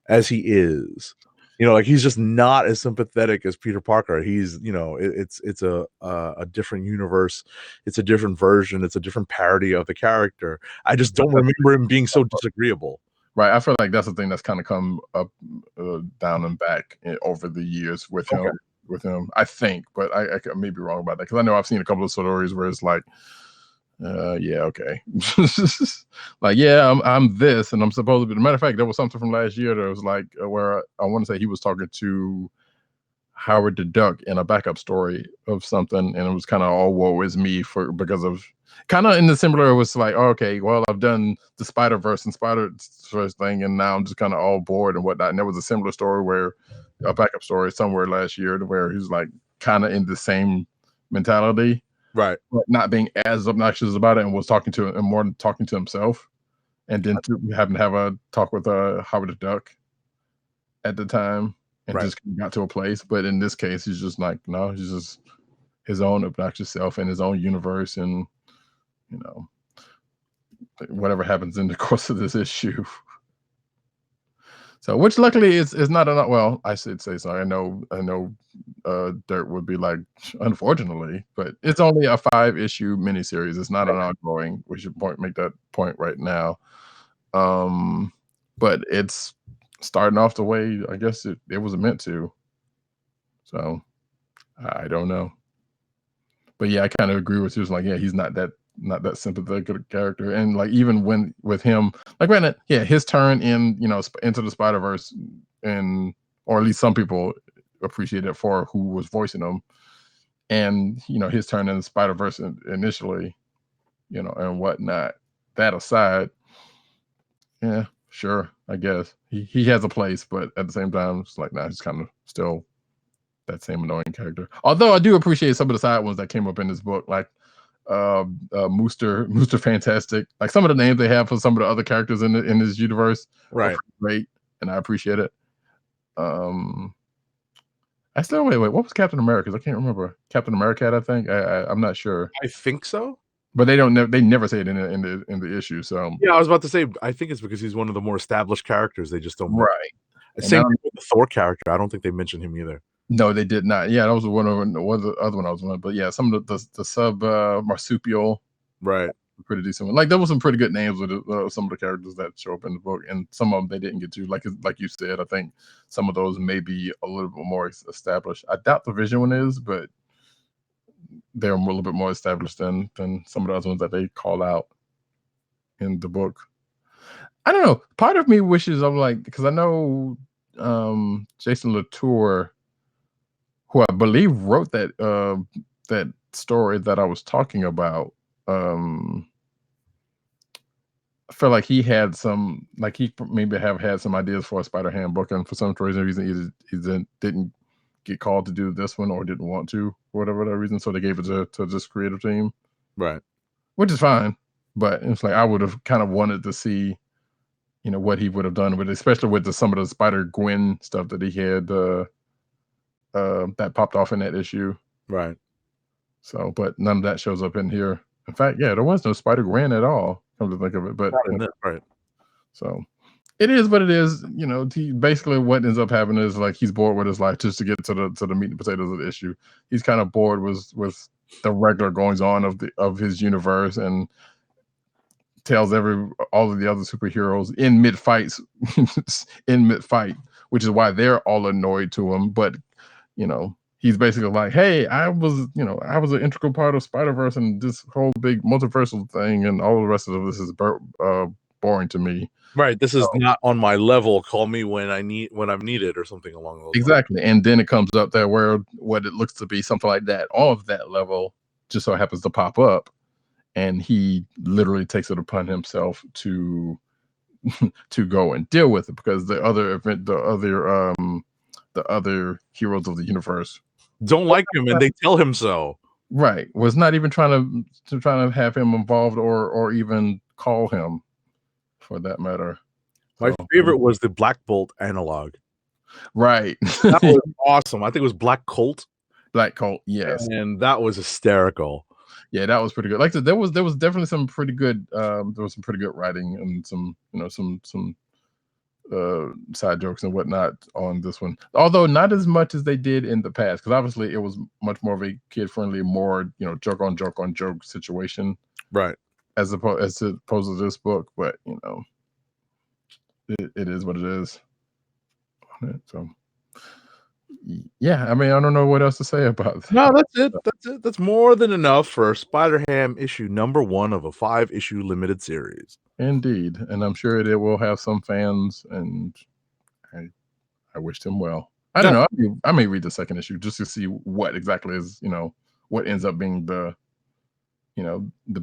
as he is. Like he's just not as sympathetic as Peter Parker. He's, it's a different universe. It's a different version. It's a different parody of the character. I just don't remember him being so disagreeable. Right, I feel like that's the thing that's kind of come up, down and back over the years with him. With him, I think, but I may be wrong about that, because I know I've seen a couple of stories where it's like, yeah, okay, like, yeah, I'm this, and I'm supposed to be. As a matter of fact, there was something from last year that was like, where I want to say he was talking to Howard the Duck in a backup story of something, and it was kind of all woe is me because of. Kind of in the similar, it was like, okay, well, I've done the Spider-Verse and Spider-Verse thing, and now I'm just kind of all bored and whatnot. And there was a similar story where a backup story somewhere last year where he's like kind of in the same mentality, right? But not being as obnoxious about it, and was talking to himself, and then having to have a talk with Howard the Duck at the time, and just got to a place. But in this case, he's just like, no, he's just his own obnoxious self in his own universe, and whatever happens in the course of this issue. So, which luckily is not enough. Well, I should say so. I know. Dirt would be like, unfortunately, but it's only a 5-issue miniseries. It's not an ongoing. We should make that point right now. But it's starting off the way I guess it was meant to. So, I don't know. But yeah, I kind of agree with you. It's like, yeah, he's not that sympathetic character, and like even when with him, like, granted, yeah, his turn in Into the Spider-Verse, and or at least some people appreciate it for who was voicing him, and his turn in the Spider-Verse initially, and whatnot. That aside, yeah, sure, I guess he has a place, but at the same time, it's like, nah, he's kind of still that same annoying character. Although I do appreciate some of the side ones that came up in this book, like Mooster Fantastic. Like some of the names they have for some of the other characters in this universe, right? Great, and I appreciate it. I still wait. What was Captain America's? I can't remember. Captain America, I think. I'm not sure. I think so. But they don't. They never say it in the issue. So yeah, I was about to say, I think it's because he's one of the more established characters. They just don't. Right. Same thing with the Thor character. I don't think they mentioned him either. No, they did not. Yeah, that was one of the other one I was on. But yeah, some of the sub marsupial, right, pretty decent. Like there was some pretty good names with some of the characters that show up in the book, and some of them they didn't get to. Like you said, I think some of those may be a little bit more established. I doubt the Vision one is, but they're a little bit more established than some of the other ones that they call out in the book. I don't know. Part of me wishes I'm like, because I know Jason Latour, who I believe wrote that story that I was talking about. I feel like he had some, like he maybe have had some ideas for a Spider-Ham book, and for some reason he didn't get called to do this one or didn't want to, for whatever the reason. So they gave it to this creative team, Right? Which is fine. But it's like I would have kind of wanted to see, what he would have done with it, especially with some of the Spider-Gwen stuff that he had that popped off in that issue. Right. So, but none of that shows up in here. In fact, yeah, there was no Spider-Gwen at all, come to think of it. But right. So it is what it is. Basically what ends up happening is like he's bored with his life, just to get to the meat and potatoes of the issue. He's kind of bored with the regular goings on of his universe, and tells all of the other superheroes in mid-fight, which is why they're all annoyed to him. But he's basically like, hey, I was an integral part of Spider-Verse and this whole big multiversal thing, and all the rest of this is boring to me. Right. This is not on my level. Call me when I'm needed, or something along those lines. Exactly. And then it comes up there where what it looks to be something like that of that level just so happens to pop up, and he literally takes it upon himself to go and deal with it, because the other heroes of the universe don't like him, and they tell him so. Right. Was not even trying to have him involved or even call him, for that matter. My favorite was the Black Bolt analog. Right. That was awesome. I think it was Black Colt. Black Colt, yes. And that was hysterical. Yeah, that was pretty good. Like I said, there was definitely some pretty good writing and some side jokes and whatnot on this one, although not as much as they did in the past, because obviously it was much more of a kid-friendly, more joke on joke situation, right, as opposed to this book. But it is what it is. So yeah, I mean, I don't know what else to say about that. No, that's it. That's more than enough for Spider-Ham issue number 1 of a 5-issue limited series. Indeed, and I'm sure it will have some fans, and I wished him well. I don't know. I may read the second issue just to see what exactly is, what ends up being the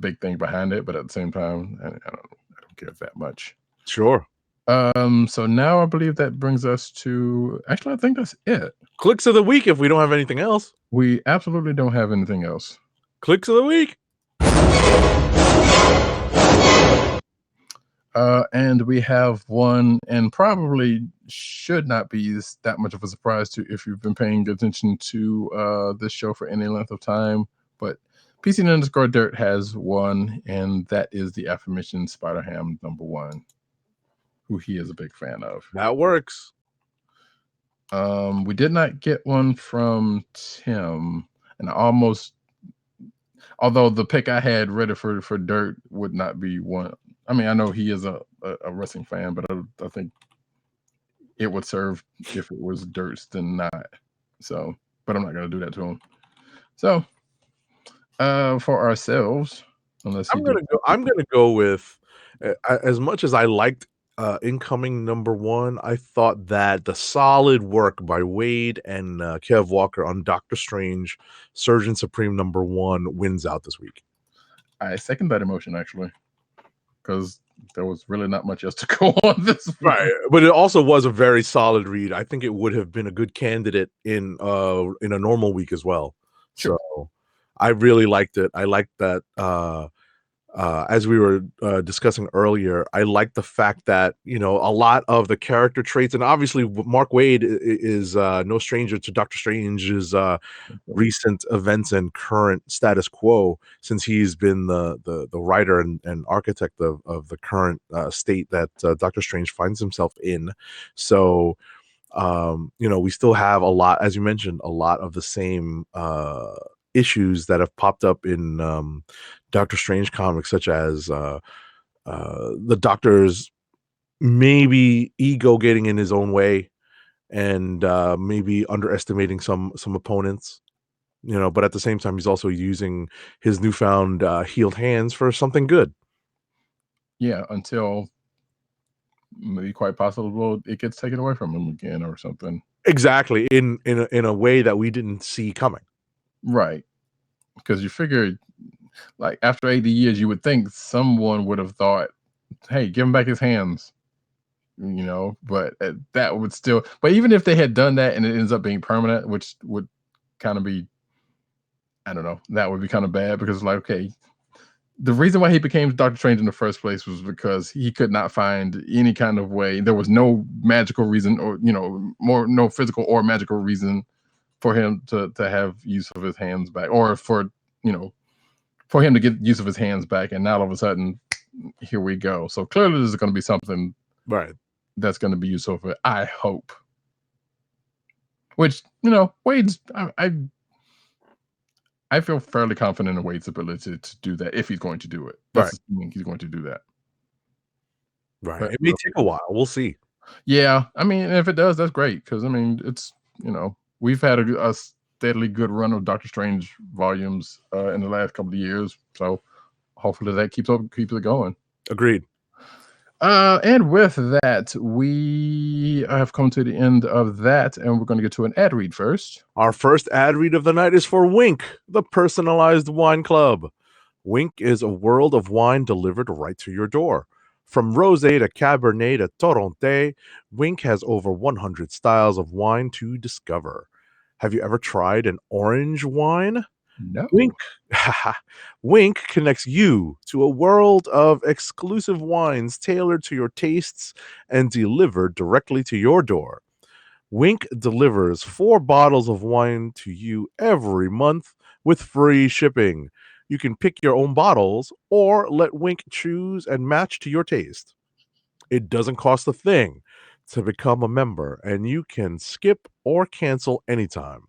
big thing behind it. But at the same time, I don't care that much. Sure. So now I believe that brings us to, actually, I think that's it. Clicks of the week, if we don't have anything else. We absolutely don't have anything else. Clicks of the week. And we have one, and probably should not be that much of a surprise to if you've been paying attention to this show for any length of time. But PC_Dirt has one, and that is the aforementioned Spider-Ham number 1, who he is a big fan of. That works. We did not get one from Tim, and although the pick I had ready for Dirt would not be one. I mean, I know he is a wrestling fan, but I think it would serve if it was Dirt's than not. So, but I'm not going to do that to him. So, for ourselves, unless I'm gonna go with, as much as I liked incoming number 1, I thought that the solid work by Wade and Kev Walker on Doctor Strange Surgeon Supreme number 1 wins out this week. I second that emotion, actually, because there was really not much else to go on this week. Right, but it also was a very solid read. I think it would have been a good candidate in a normal week as well. Sure. So I really liked it. I liked that. As we were discussing earlier, I like the fact that a lot of the character traits, and obviously Mark Waid is no stranger to Doctor Strange's recent events and current status quo, since he's been the writer and architect of the current state that Doctor Strange finds himself in. So we still have a lot, as you mentioned, a lot of the same issues that have popped up in Doctor Strange comics, such as the Doctor's maybe ego getting in his own way, and maybe underestimating some opponents. But at the same time, he's also using his newfound healed hands for something good. Yeah, until maybe quite possible it gets taken away from him again or something. Exactly, in a way that we didn't see coming. Right. Because you figure, like, after 80 years, you would think someone would have thought, hey, give him back his hands. But that would still, but even if they had done that and it ends up being permanent, which would kind of be, I don't know, that would be kind of bad because, like, okay, the reason why he became Doctor Strange in the first place was because he could not find any kind of way. There was no magical reason, or no physical or magical reason for him to have use of his hands back, or for him to get use of his hands back. And now all of a sudden, here we go. So clearly, there's going to be something right that's going to be useful for it, I hope. Which Wade's, I feel fairly confident in Wade's ability to do that if he's going to do it. That's assuming he's going to do that. Right. But it may take a while. We'll see. Yeah, I mean, if it does, that's great because I mean, it's we've had a steadily good run of Doctor Strange volumes in the last couple of years, so hopefully that keeps it going. Agreed. And with that, we have come to the end of that, and we're going to get to an ad read first. Our first ad read of the night is for Wink, the personalized wine club. Wink is a world of wine delivered right to your door. From rosé to Cabernet to Torrontés, Wink has over 100 styles of wine to discover. Have you ever tried an orange wine? No. Wink connects you to a world of exclusive wines tailored to your tastes and delivered directly to your door. Wink delivers 4 bottles of wine to you every month with free shipping. You can pick your own bottles or let Wink choose and match to your taste. It doesn't cost a thing to become a member, and you can skip or cancel anytime.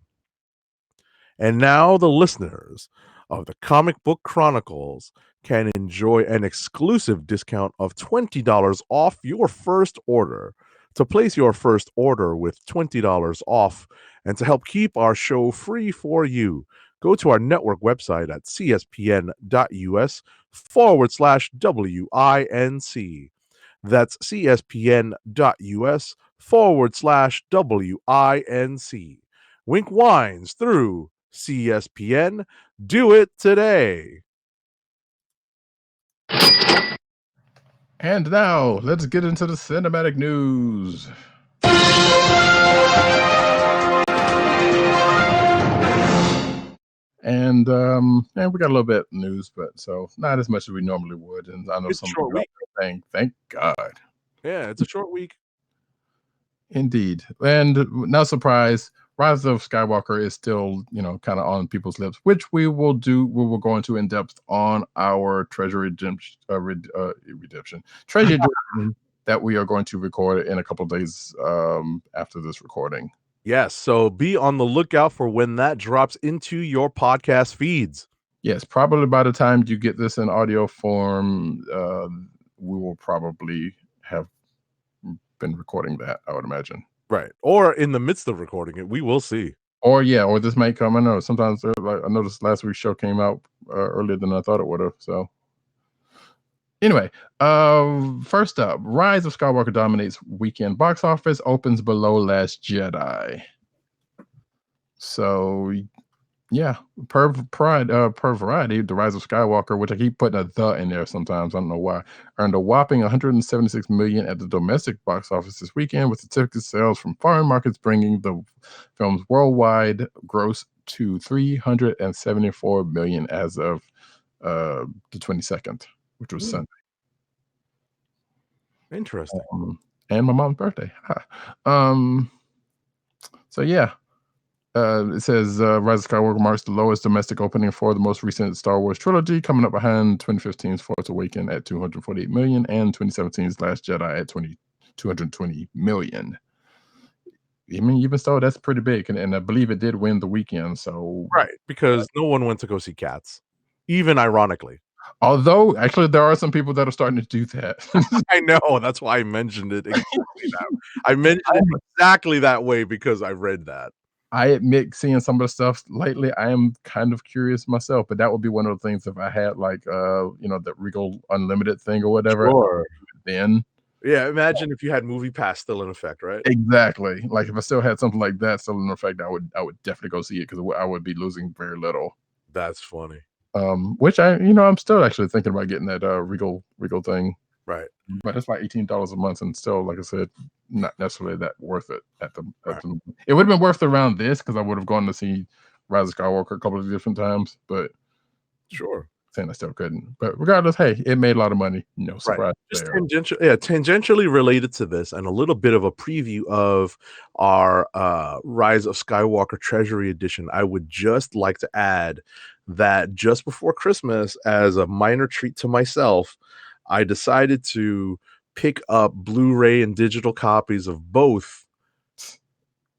And now the listeners of the Comic Book Chronicles can enjoy an exclusive discount of $20 off your first order. To place your first order with $20 off and to help keep our show free for you, go to our network website at cspn.us/WINC. That's cspn.us/WINC. Wink Wines through CSPN. Do it today. And now let's get into the cinematic news. And we got a little bit of news, but so not as much as we normally would. And I know It's a short week. Saying, thank God. Yeah, it's a short week. Indeed. And no surprise, Rise of Skywalker is still, kind of on people's lips, which we will do. We will go into in depth on our Treasury Redemption Treasury Edition that we are going to record in a couple of days after this recording. Yes, so be on the lookout for when that drops into your podcast feeds. Yes, probably by the time you get this in audio form, we will probably have been recording that, I would imagine. Right. Or in the midst of recording it, we will see. Or this might come. I know sometimes I noticed last week's show came out earlier than I thought it would have. So anyway, first up, Rise of Skywalker dominates weekend box office, opens below Last Jedi. So yeah, per Variety, The Rise of Skywalker, which I keep putting a "the" in there sometimes, I don't know why, earned a whopping $176 million at the domestic box office this weekend, with the ticket sales from foreign markets bringing the film's worldwide gross to $374 million as of the 22nd, which was Sunday. Interesting. And my mom's birthday. So yeah. It says Rise of Skywalker marks the lowest domestic opening for the most recent Star Wars trilogy, coming up behind 2015's Force Awakens at $248 million and 2017's Last Jedi at $220 million. I mean, even so, that's pretty big, and I believe it did win the weekend. So right, because no one went to go see Cats, even ironically. Although, actually, there are some people that are starting to do that. I know, that's why I mentioned it. I mentioned it exactly that way because I read that. I admit, seeing some of the stuff lately, I am kind of curious myself. But that would be one of the things if I had like the Regal Unlimited thing or whatever. Sure. Then Yeah, imagine if you had Movie Pass still in effect, right? exactly. Like if I still had something like that still in effect, I would definitely go see it because I would be losing very little. That's funny. Which I'm still actually thinking about getting that Regal thing. Right. But it's like $18 a month, and still, like I said, not necessarily that worth it at the. Right. It would have been worth it around this because I would have gone to see Rise of Skywalker a couple of different times, but Sure. saying I still couldn't. But regardless, hey, it made a lot of money. No Right. surprise Just there. tangentially related to this, and a little bit of a preview of our Rise of Skywalker Treasury Edition. I would just like to add that just before Christmas, as a minor treat to myself, I decided to pick up Blu-ray and digital copies of both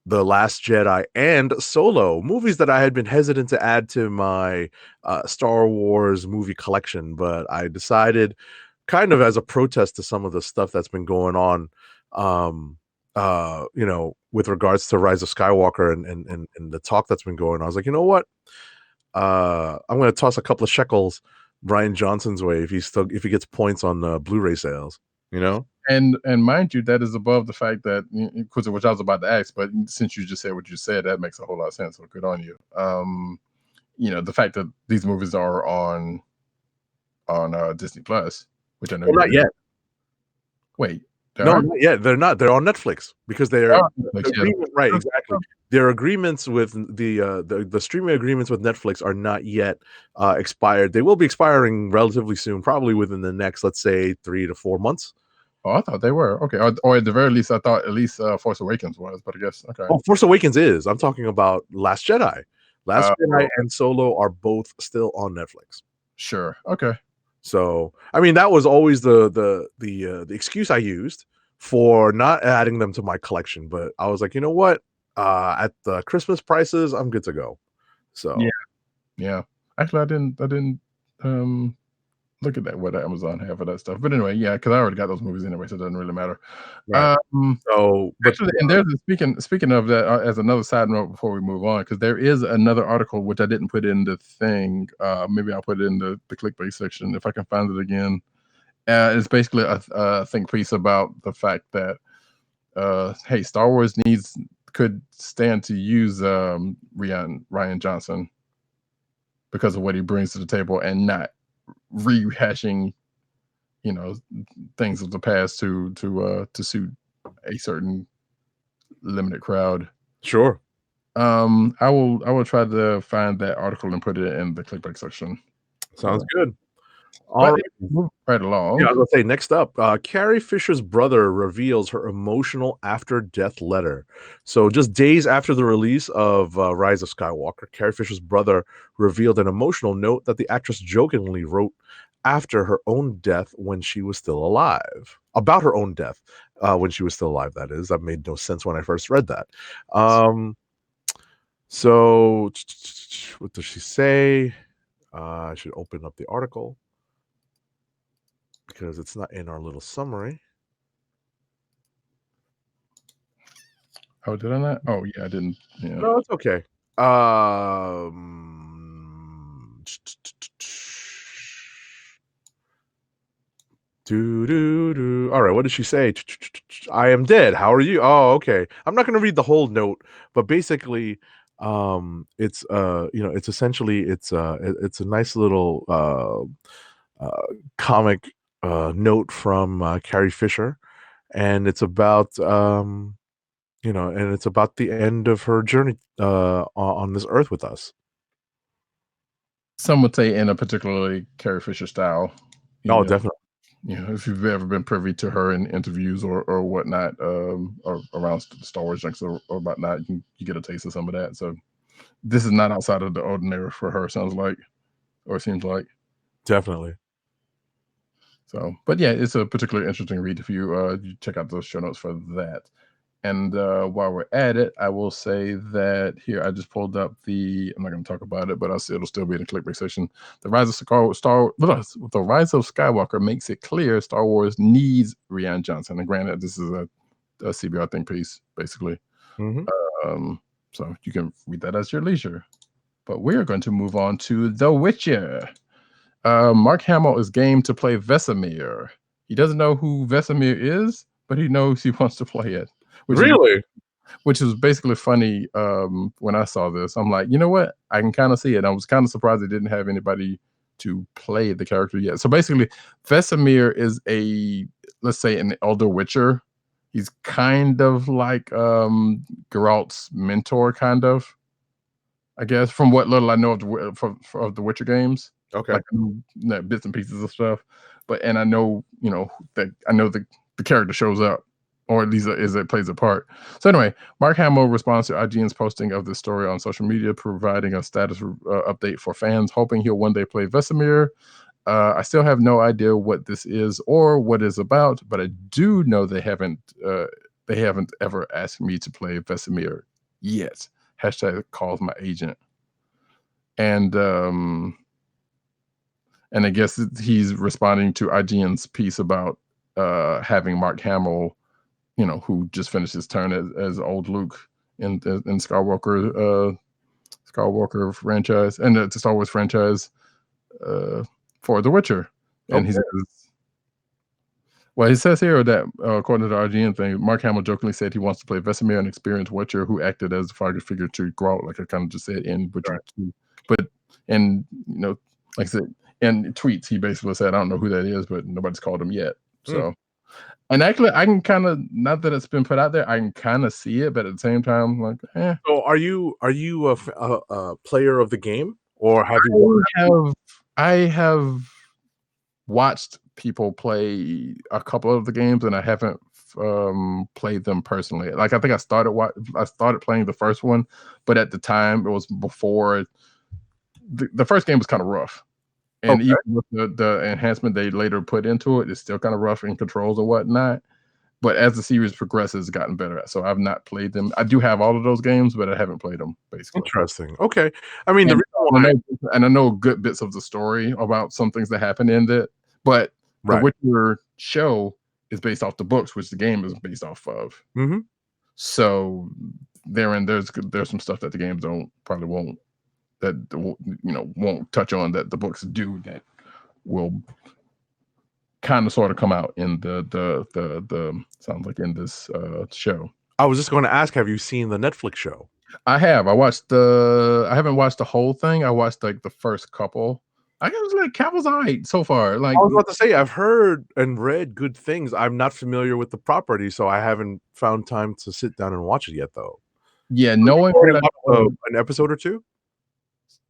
The Last Jedi and Solo, movies that I had been hesitant to add to my Star Wars movie collection, but I decided, kind of as a protest to some of the stuff that's been going on, with regards to Rise of Skywalker and the talk that's been going on. I was like, you know what? I'm going to toss a couple of shekels Brian Johnson's way if he gets points on Blu-ray sales, And mind you, that is above the fact that, because which I was about to ask, but since you just said what you said, that makes a whole lot of sense. So good on you. The fact that these movies are on Disney Plus, which I know Well, not yet. Wait, No, not yet. They're not. They're on Netflix because they're right. Exactly. Their agreements with the streaming agreements with Netflix are not yet expired. They will be expiring relatively soon, probably within the next, let's say, 3 to 4 months. Oh, I thought they were okay, or at the very least, I thought at least Force Awakens was, but I guess okay. Oh, Force Awakens is. I'm talking about Last Jedi. Last Jedi and Solo are both still on Netflix. Sure. Okay. So, I mean, that was always the excuse I used for not adding them to my collection. But I was like, you know what? At the Christmas prices, I'm good to go. So, yeah. Actually, I didn't look at that what Amazon have for that stuff. But anyway, yeah, because I already got those movies anyway, so it doesn't really matter. Right. Actually, and there's speaking of that, as another side note before we move on, because there is another article which I didn't put in the thing. Maybe I'll put it in the clickbait section if I can find it again. It's basically a think piece about the fact that hey, Star Wars could stand to use Rian Johnson because of what he brings to the table and not rehashing things of the past to suit a certain limited crowd. Sure. I will try to find that article and put it in the clickbait section. Sounds good. All right, move right along. Yeah, I was gonna say next up, Carrie Fisher's brother reveals her emotional after-death letter. So, just days after the release of Rise of Skywalker, Carrie Fisher's brother revealed an emotional note that the actress jokingly wrote after her own death when she was still alive. About her own death when she was still alive. That is, that made no sense when I first read that. So, what does she say? I should open up the article, because it's not in our little summary. Oh, did I not? Oh, yeah, I didn't. Yeah. No, it's okay. All right, what did she say? I am dead. How are you? Oh, okay. I'm not going to read the whole note, but basically, it's it's essentially it's a nice little comic note from Carrie Fisher, and it's about and it's about the end of her journey on this earth with us. Some would say in a particularly Carrie Fisher style. Oh, definitely. If you've ever been privy to her in interviews or whatnot, or around Star Wars junks or whatnot, you get a taste of some of that. So this is not outside of the ordinary for her, sounds like, or seems like. Definitely. So, but yeah, it's a particularly interesting read if you check out those show notes for that. And while we're at it, I will say that here I just pulled up I'm not going to talk about it, but it'll still be in the clickbait section. The Rise of Skywalker makes it clear Star Wars needs Rian Johnson. And granted, this is a CBR think piece, basically. Mm-hmm. So you can read that at your leisure. But we're going to move on to The Witcher. Mark Hamill is game to play Vesemir. He doesn't know who Vesemir is, but he knows he wants to play it. Which is basically funny. When I saw this, I'm like, you know what? I can kind of see it. I was kind of surprised they didn't have anybody to play the character yet. So basically, Vesemir is let's say, an elder Witcher. He's kind of like Geralt's mentor, kind of. I guess from what little I know of the Witcher games. Okay. Like, bits and pieces of stuff, and I know, that I know the character shows up, or at least it plays a part. So anyway, Mark Hamill responds to IGN's posting of this story on social media, providing a status update for fans, hoping he'll one day play Vesemir. I still have no idea what this is or what it's about, but I do know they haven't ever asked me to play Vesemir yet. # calls my agent. And I guess he's responding to IGN's piece about having Mark Hamill, who just finished his turn as old Luke in Skywalker franchise and the Star Wars franchise for The Witcher. And he says here that according to the IGN thing, Mark Hamill jokingly said he wants to play Vesemir, an experienced Witcher who acted as a father figure to Geralt, like I kind of just said in Witcher 2. But like I said, in tweets, he basically said, I don't know who that is, but nobody's called him yet. So, and actually, I can kind of, not that it's been put out there, I can kind of see it, but at the same time, like, So, are you a player of the game, or have you? I have watched people play a couple of the games, and I haven't played them personally. Like, I think I started playing the first one, but at the time, it was before the first game was kind of rough. And even with the enhancement they later put into it, it's still kind of rough in controls and whatnot. But as the series progresses, it's gotten better. So I've not played them. I do have all of those games, but I haven't played them, basically. Interesting. Okay. I mean, I know good bits of the story about some things that happen in it. But the Witcher show is based off the books, which the game is based off of. Mm-hmm. So there's some stuff that the games probably won't touch on that the books do, that will kind of sort of come out in the sounds like in this show. I was just going to ask, have you seen the Netflix show? I have. I haven't watched the whole thing. I watched like the first couple. I was like, Cavill's all right so far. Like, I was about to say, I've heard and read good things. I'm not familiar with the property, so I haven't found time to sit down and watch it yet, though. Yeah, knowing an episode or two.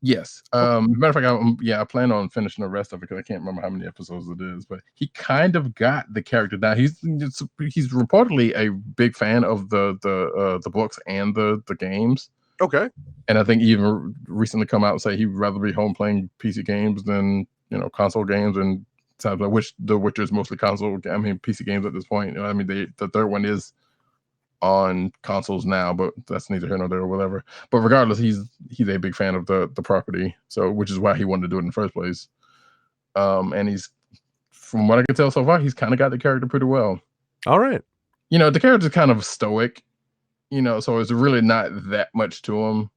Yes. Matter of fact, I plan on finishing the rest of it because I can't remember how many episodes it is. But he kind of got the character down. He's reportedly a big fan of the books and the games. Okay. And I think he even recently come out and say he'd rather be home playing PC games than console games, and sounds like which The Witcher is mostly console. I mean PC games at this point. I mean the third one is on consoles now, but that's neither here nor there or whatever. But regardless, he's a big fan of the property, so which is why he wanted to do it in the first place. And he's, from what I can tell so far, he's kind of got the character pretty well. All right. The character's kind of stoic, so it's really not that much to him.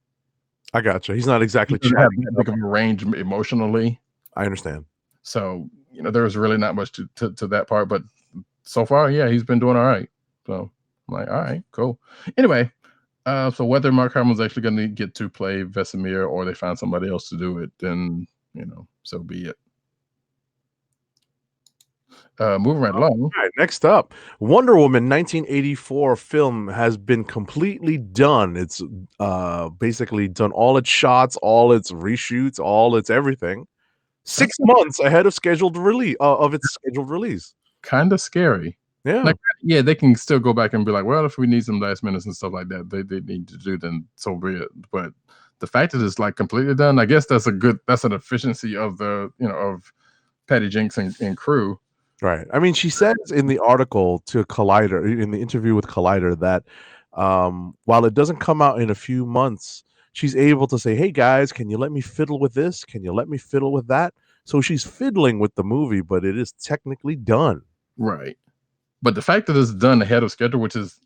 I gotcha. He's not exactly have that big of a range emotionally. I understand. So there's really not much to that part, but so far, yeah, he's been doing all right. So I'm like, all right, cool. Anyway, so whether Mark Hamill's actually going to get to play Vesemir or they find somebody else to do it, then so be it. Moving right along. All right, next up, Wonder Woman 1984 film has been completely done. It's basically done all its shots, all its reshoots, all its everything. 6 months ahead of scheduled release of its scheduled release. Kind of scary. Yeah. They can still go back and be like, well, if we need some last minutes and stuff like that, they need to do, then so be it. But the fact that it's like completely done, I guess that's an efficiency of of Patty Jenkins and crew. Right. I mean, she says in the article to Collider, in the interview with Collider, that while it doesn't come out in a few months, she's able to say, hey guys, can you let me fiddle with this? Can you let me fiddle with that? So she's fiddling with the movie, but it is technically done. Right. But the fact that it's done ahead of schedule, which is,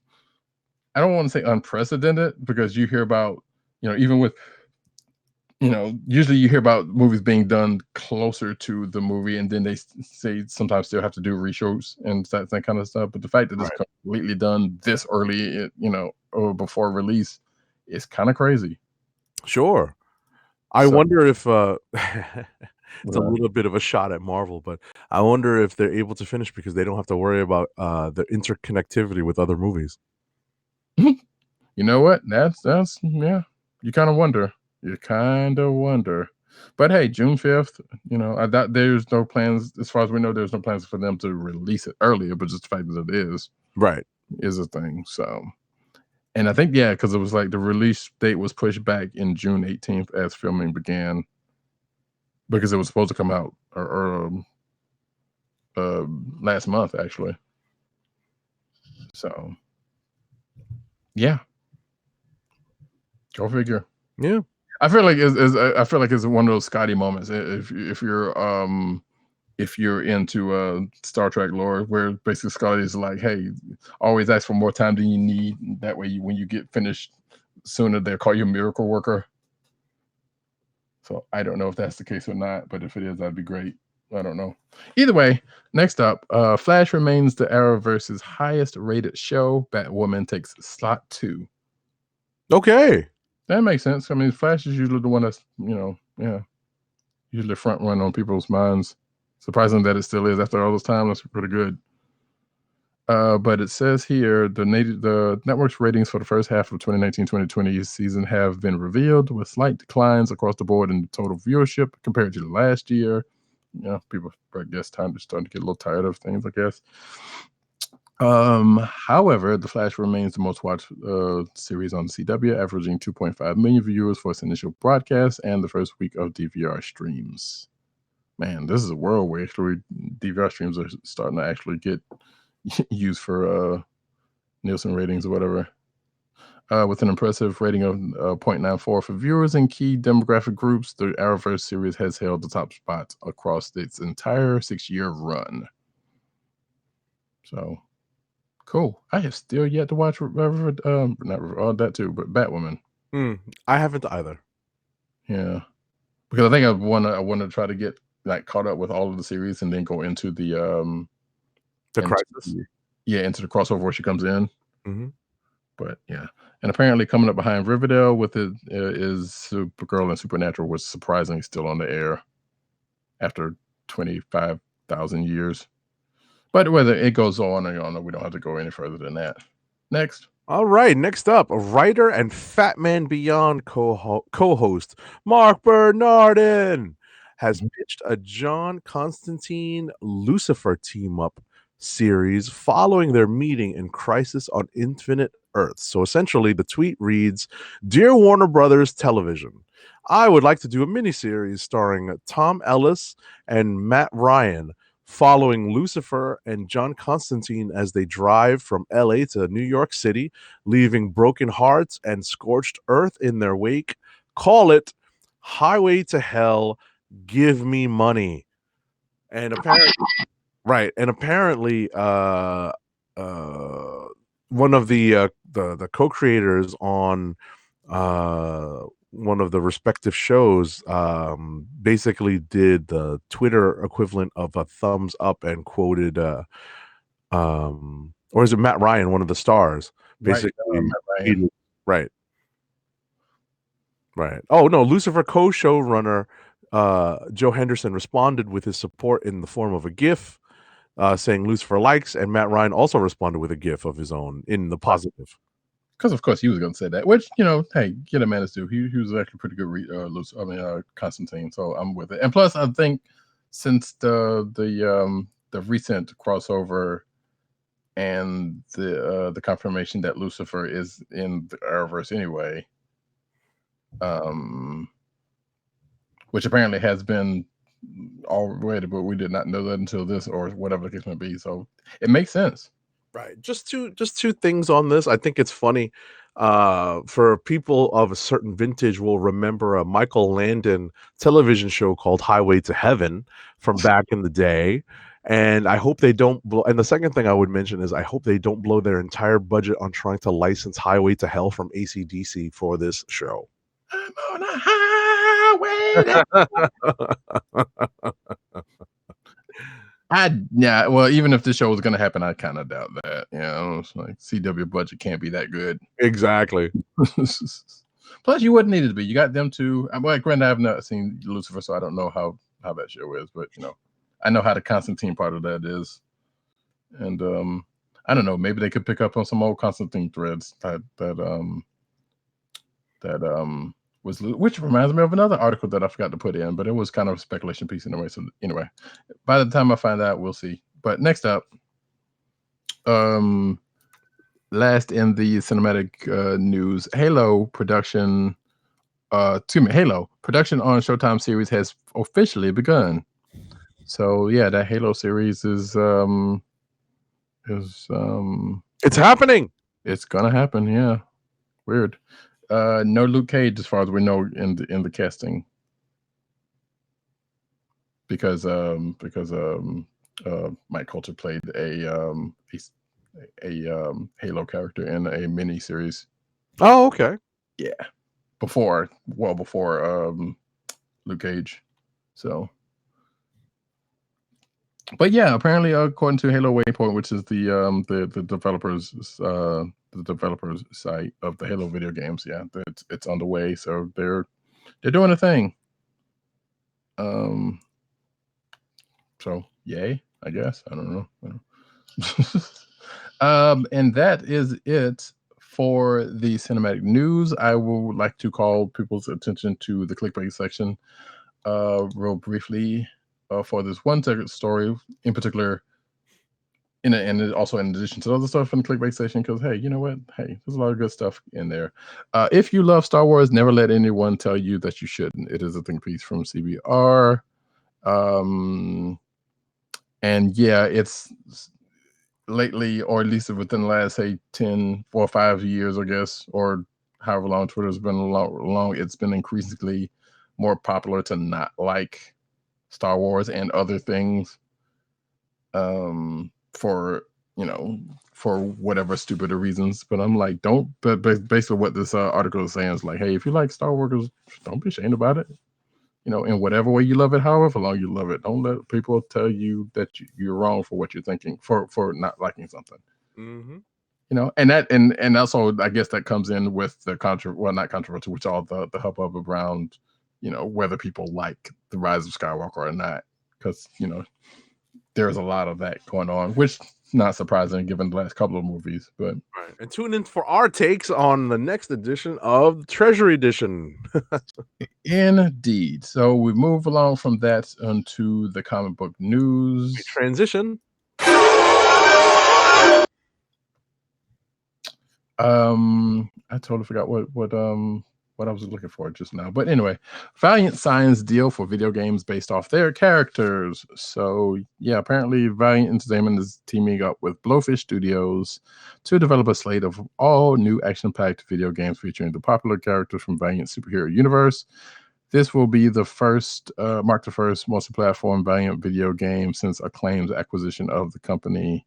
I don't want to say unprecedented, because you hear about, even with, usually you hear about movies being done closer to the movie, and then they say sometimes still have to do reshoots and that kind of stuff. But the fact that it's completely done this early, or before release, is kind of crazy. Sure. I wonder if it's a little bit of a shot at Marvel, but I wonder if they're able to finish because they don't have to worry about the interconnectivity with other movies. You know what? That's yeah. You kind of wonder. But hey, June 5th, I doubt there's no plans, as far as we know, there's no plans for them to release it earlier, but just the fact that it is a thing. So, and I think, because it was like the release date was pushed back in June 18th as filming began, because it was supposed to come out last month, actually. So, yeah. Go figure. Yeah. I feel like it's one of those Scotty moments. If you're into Star Trek lore, where basically Scotty is like, hey, always ask for more time than you need. That way, when you get finished sooner, they'll call you a miracle worker. So I don't know if that's the case or not, but if it is, that'd be great. I don't know. Either way, next up, Flash remains the Arrowverse's highest rated show. Batwoman takes slot 2. Okay. That makes sense. I mean, Flash is usually the one that's, usually front run on people's minds. Surprising that it still is after all this time. That's pretty good. But it says here the network's ratings for the first half of 2019-2020 season have been revealed, with slight declines across the board in total viewership compared to the last year. People, I guess, starting to get a little tired of things, I guess. However, The Flash remains the most watched series on the CW, averaging 2.5 million viewers for its initial broadcast and the first week of DVR streams. Man, this is a world where actually DVR streams are starting to actually get used for Nielsen ratings or whatever. With an impressive rating of 0.94 for viewers in key demographic groups, the Arrowverse series has held the top spots across its entire 6-year run. So, cool. I have still yet to watch that too, but Batwoman. I haven't either. Yeah, because I think I want to try to get caught up with all of the series and then go into the Crisis. Into the crossover where she comes in. Mm-hmm. But yeah, and apparently coming up behind Riverdale with it is Supergirl and Supernatural, was surprisingly still on the air after 25,000 years. But whether it goes on or on, we don't have to go any further than that. Next. All right, next up, writer and Fat Man Beyond co-host Mark Bernardin has pitched a John Constantine Lucifer team-up series following their meeting in Crisis on Infinite Earths. So essentially, the tweet reads, "Dear Warner Brothers Television, I would like to do a miniseries starring Tom Ellis and Matt Ryan, following Lucifer and John Constantine as they drive from LA to New York City, leaving broken hearts and scorched earth in their wake. Call it Highway to Hell, Give Me Money." And apparently, one of the co-creators on one of the respective shows basically did the Twitter equivalent of a thumbs up and quoted or is it Matt Ryan, one of the stars, basically right. Oh no, Lucifer co-showrunner Joe Henderson responded with his support in the form of a GIF saying Lucifer likes, and Matt Ryan also responded with a GIF of his own in the positive. Because of course he was going to say that, which, hey, get a man to do. He was actually pretty good. Constantine. So I'm with it. And plus, I think since the recent crossover and the confirmation that Lucifer is in the Arrowverse anyway, which apparently has been already, but we did not know that until this, or whatever the case may be. So it makes sense. Right. Just two things on this. I think it's funny. For people of a certain vintage will remember a Michael Landon television show called Highway to Heaven from back in the day. And I hope they don't blow. And the second thing I would mention is I hope they don't blow their entire budget on trying to license Highway to Hell from AC/DC for this show. I'm on a highway. Yeah, well, even if the show was going to happen, I kind of doubt that. You know, it's like CW budget can't be that good. Exactly. Plus, you wouldn't need it to be. You got them to. Well, granted, I have not seen Lucifer, so I don't know how that show is. But you know, I know how the Constantine part of that is, and I don't know. Maybe they could pick up on some old Constantine threads that was, which reminds me of another article that I forgot to put in, but it was kind of a speculation piece anyway. So anyway, by the time I find out, we'll see. But next up, last in the cinematic news, Halo production on Showtime series has officially begun. So yeah, that Halo series is it's happening. It's gonna happen. Yeah, weird. No Luke Cage, as far as we know, in the casting, because Mike Coulter played a Halo character in a mini series. Oh, okay. Yeah, before Luke Cage. So, but yeah, apparently, according to Halo Waypoint, which is the developers site of the Halo video games, yeah, it's on the way. So they're doing a thing. So yay, I guess. I don't know. And that is it for the cinematic news. I would like to call people's attention to the clickbait section real briefly for this one story in particular, and also in addition to other stuff in the clickbait section, because hey, you know what? Hey, there's a lot of good stuff in there. If you love Star Wars, never let anyone tell you that you shouldn't. It is a think piece from CBR. And yeah, it's lately, or at least within the last, say, 4 or 5 years, I guess, or however long Twitter's been long, it's been increasingly more popular to not like Star Wars and other things for whatever stupider reasons. But I'm like, but basically what this article is saying is like, hey, if you like Star Wars, don't be ashamed about it. You know, in whatever way you love it, however long you love it, don't let people tell you that you're wrong for what you're thinking, for not liking something. Mm-hmm. You know, and that and also I guess that comes in with the not controversy, which all the hubbub around, you know, whether people like the Rise of Skywalker or not, because you know there's a lot of that going on, which not surprising given the last couple of movies. But right. And tune in for our takes on the next edition of Treasury Edition. Indeed. So we move along from that onto the comic book news. We transition. I totally forgot what I was looking for just now. But anyway, Valiant signs deal for video games based off their characters. So yeah, apparently Valiant Entertainment is teaming up with Blowfish Studios to develop a slate of all new action-packed video games featuring the popular characters from Valiant superhero universe. This will be the first multi-platform Valiant video game since Acclaim's acquisition of the company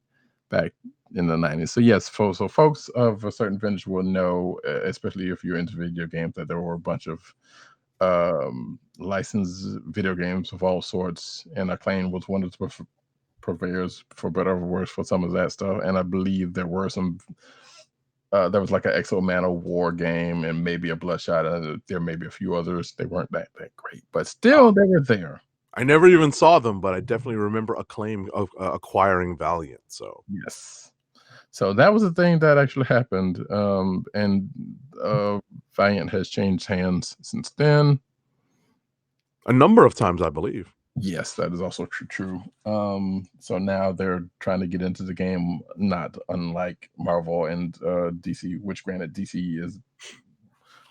back in the 90s. So yes, so folks of a certain vintage will know, especially if you're into video games, that there were a bunch of licensed video games of all sorts, and Acclaim was one of the purveyors, for better or worse, for some of that stuff. And I believe there were some there was like an Exo Man of War game and maybe a Bloodshot, and there may be a few others. They weren't that great, but still they were there. I never even saw them, but I definitely remember Acclaim of acquiring Valiant. So yes. So that was a thing that actually happened, and Valiant has changed hands since then. A number of times, I believe. Yes, that is also true. So now they're trying to get into the game, not unlike Marvel and DC, which granted DC is,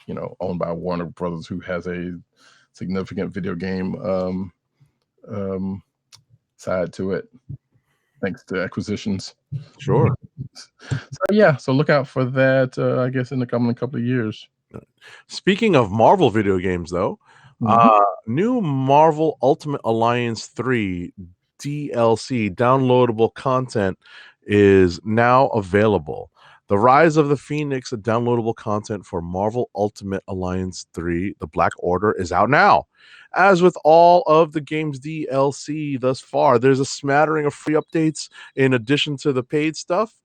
you know, owned by Warner Brothers, who has a significant video game side to it, thanks to acquisitions. Sure. So yeah, so look out for that, I guess, in the coming couple of years. Speaking of Marvel video games, though, new Marvel Ultimate Alliance 3 DLC downloadable content is now available. The Rise of the Phoenix, a downloadable content for Marvel Ultimate Alliance 3, The Black Order, is out now. As with all of the game's DLC thus far, there's a smattering of free updates in addition to the paid stuff.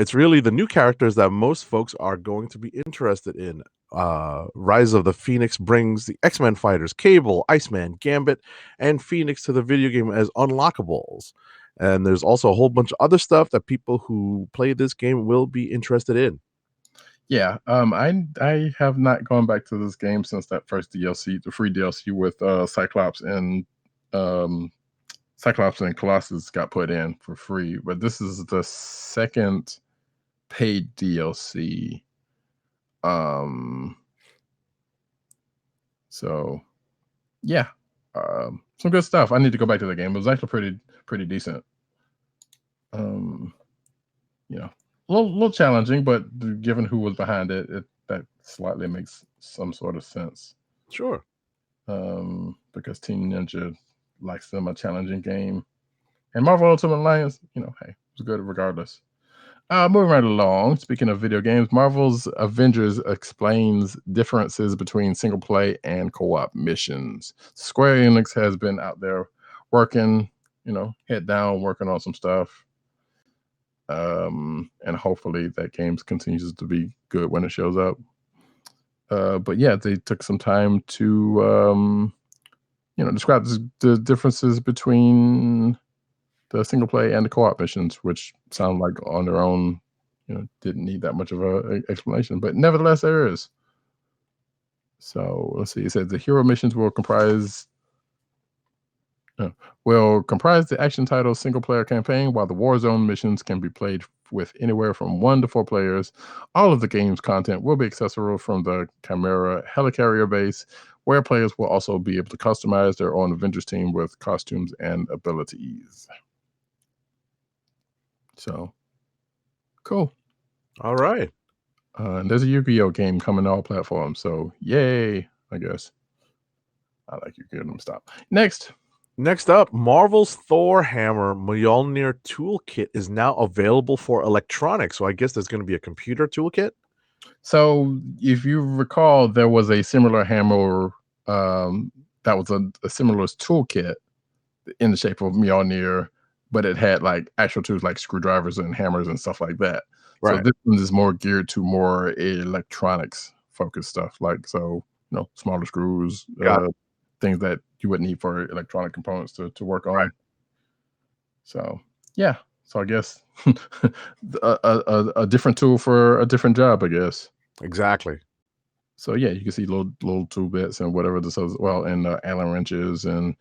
It's really the new characters that most folks are going to be interested in. Rise of the Phoenix brings the X-Men fighters Cable, Iceman, Gambit, and Phoenix to the video game as unlockables. And there's also a whole bunch of other stuff that people who play this game will be interested in. Yeah, I have not gone back to this game since that first DLC, the free DLC with Cyclops and Colossus got put in for free, but this is the second paid DLC. So yeah, some good stuff. I need to go back to the game. It was actually pretty decent. A little challenging, but given who was behind it, that slightly makes some sort of sense. Sure. Because Team Ninja likes them a challenging game, and Marvel Ultimate Alliance, hey, it's good regardless. Moving right along. Speaking of video games, Marvel's Avengers explains differences between single play and co-op missions. Square Enix has been out there working, head down, working on some stuff. And hopefully that game continues to be good when it shows up. But yeah, they took some time to describe the differences between the single play and the co-op missions, which sound like on their own, didn't need that much of an explanation, but nevertheless there is. So let's see. It says the hero missions will comprise the action title single player campaign, while the Warzone missions can be played with anywhere from 1 to 4 players. All of the game's content will be accessible from the Chimera helicarrier base, where players will also be able to customize their own Avengers team with costumes and abilities. So cool. All right. And there's a Yu-Gi-Oh game coming to all platforms, so yay, I guess. I like Yu-Gi-Oh. Let me stop. Next up, Marvel's Thor Hammer Mjolnir Toolkit is now available for electronics. So I guess there's going to be a computer toolkit. So if you recall, there was a similar hammer that was a similar toolkit in the shape of Mjolnir, but it had like actual tools like screwdrivers and hammers and stuff like that. Right. So this one is more geared to more electronics focused stuff, like smaller screws, things that you would need for electronic components to work on. Right. So yeah, so I guess a different tool for a different job, I guess. Exactly. So yeah, you can see little tool bits and whatever this is, and Allen wrenches, and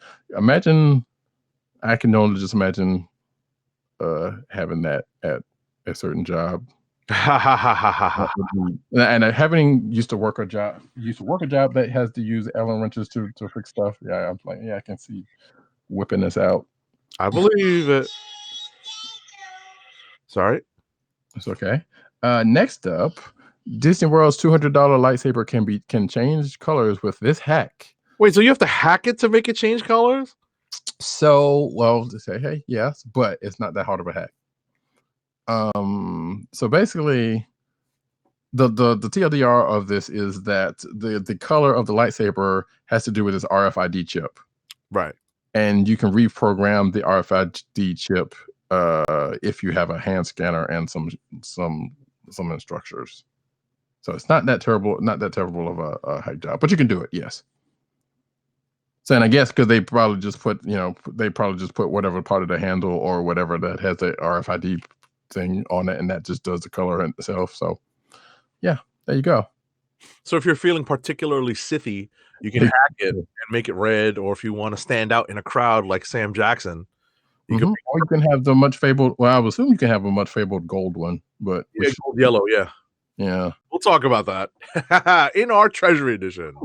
I can only just imagine having that at a certain job. And having used to work a job that has to use Allen wrenches to fix stuff. Yeah, I'm like, I can see whipping this out. I believe it. Sorry, it's okay. Next up, Disney World's $200 lightsaber can change colors with this hack. Wait, so you have to hack it to make it change colors? So, to say, hey, yes, but it's not that hard of a hack. So basically, the TLDR of this is that the color of the lightsaber has to do with this RFID chip, right? And you can reprogram the RFID chip if you have a hand scanner and some instructors. So it's not that terrible of a hack job, but you can do it, yes. So, and I guess because they probably just put whatever part of the handle or whatever that has the RFID thing on it, and that just does the color in itself. So yeah, there you go. So if you're feeling particularly Sithy, you can hack it and make it red, or if you want to stand out in a crowd like Sam Jackson, or you can have the much fabled, I would assume you can have a much fabled gold one, but gold yellow, yeah, we'll talk about that in our Treasury Edition.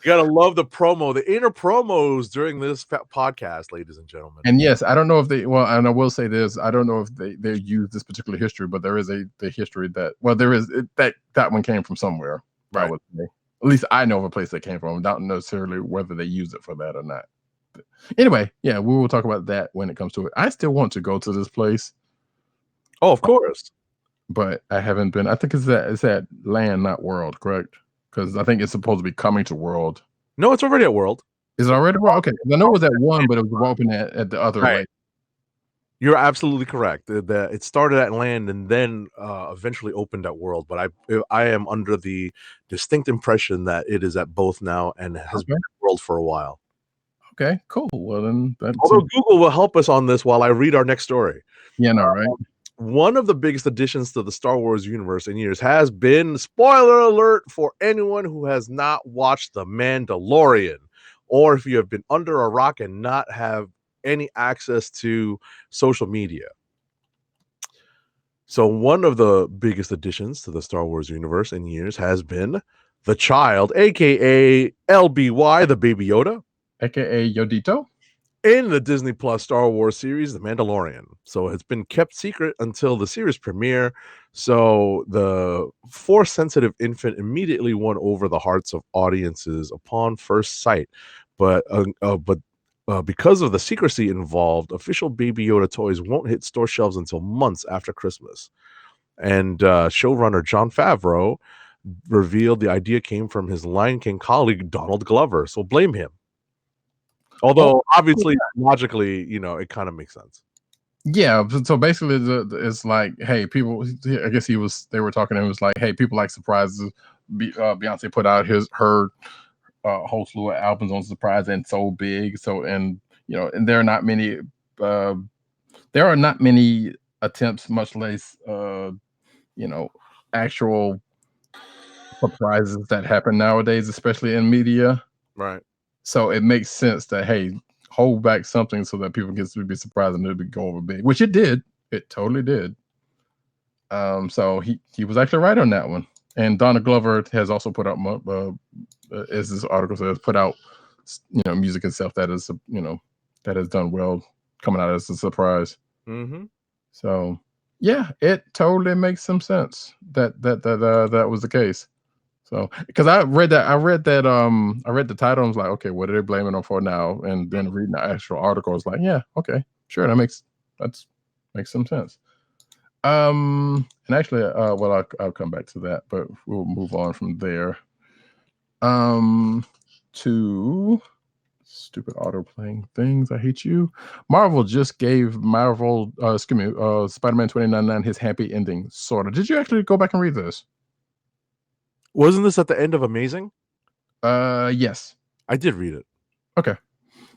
You gotta love the promo, the inner promos during this podcast, ladies and gentlemen. And yes, I don't know if they. Well, and I will say this: I don't know if they use this particular history, but there is the history that. Well, there is that one came from somewhere. Right. I would say. At least I know of a place that came from. Not necessarily whether they use it for that or not. But anyway, yeah, we will talk about that when it comes to it. I still want to go to this place, Oh, of course. but I haven't been. I think it's at Land, not World, correct? Because I think it's supposed to be coming to World. No, it's already at World. Is it already World? Okay, I know it was at one, but it was open at the other Right. lake. You're absolutely correct. It started at Land and then eventually opened at World. But I am under the distinct impression that it is at both now and has been at World for a while. Okay, cool. Well, then Although Google will help us on this while I read our next story. Yeah, no, right? One of the biggest additions to the Star Wars universe in years has been, spoiler alert for anyone who has not watched The Mandalorian, or if you have been under a rock and not have any access to social media. So one of the biggest additions to the Star Wars universe in years has been the child, aka LBY, the Baby Yoda, aka Yodito, in the Disney Plus Star Wars series, The Mandalorian. So it's been kept secret until the series premiere. So the Force-sensitive infant immediately won over the hearts of audiences upon first sight. But because of the secrecy involved, official Baby Yoda toys won't hit store shelves until months after Christmas. And showrunner Jon Favreau revealed the idea came from his Lion King colleague Donald Glover. So blame him. Although obviously, logically, it kind of makes sense. Yeah, so basically, it's like, hey, people. I guess they were talking. And it was like, hey, people like surprises. Beyonce put out her whole slew of albums on surprise and so big. So and there are not many. There are not many attempts, much less actual surprises that happen nowadays, especially in media. Right. So it makes sense that, hey, hold back something so that people get to be surprised and it'll go over big, which it did. It totally did. So he was actually right on that one. And Donald Glover has also put out, as this article says, put out, music and stuff that is, that has done well coming out as a surprise. Mm-hmm. So yeah, it totally makes some sense that was the case. So, because I read the title and was like, okay, what are they blaming them for now? And then reading the actual article, was like, yeah, okay, sure, that makes some sense. And actually, well, I'll come back to that, but we'll move on from there. To stupid auto playing things. I hate you. Marvel just gave Spider-Man 2099 his happy ending, sort of. Did you actually go back and read this? Wasn't this at the end of Amazing? Yes. I did read it. Okay.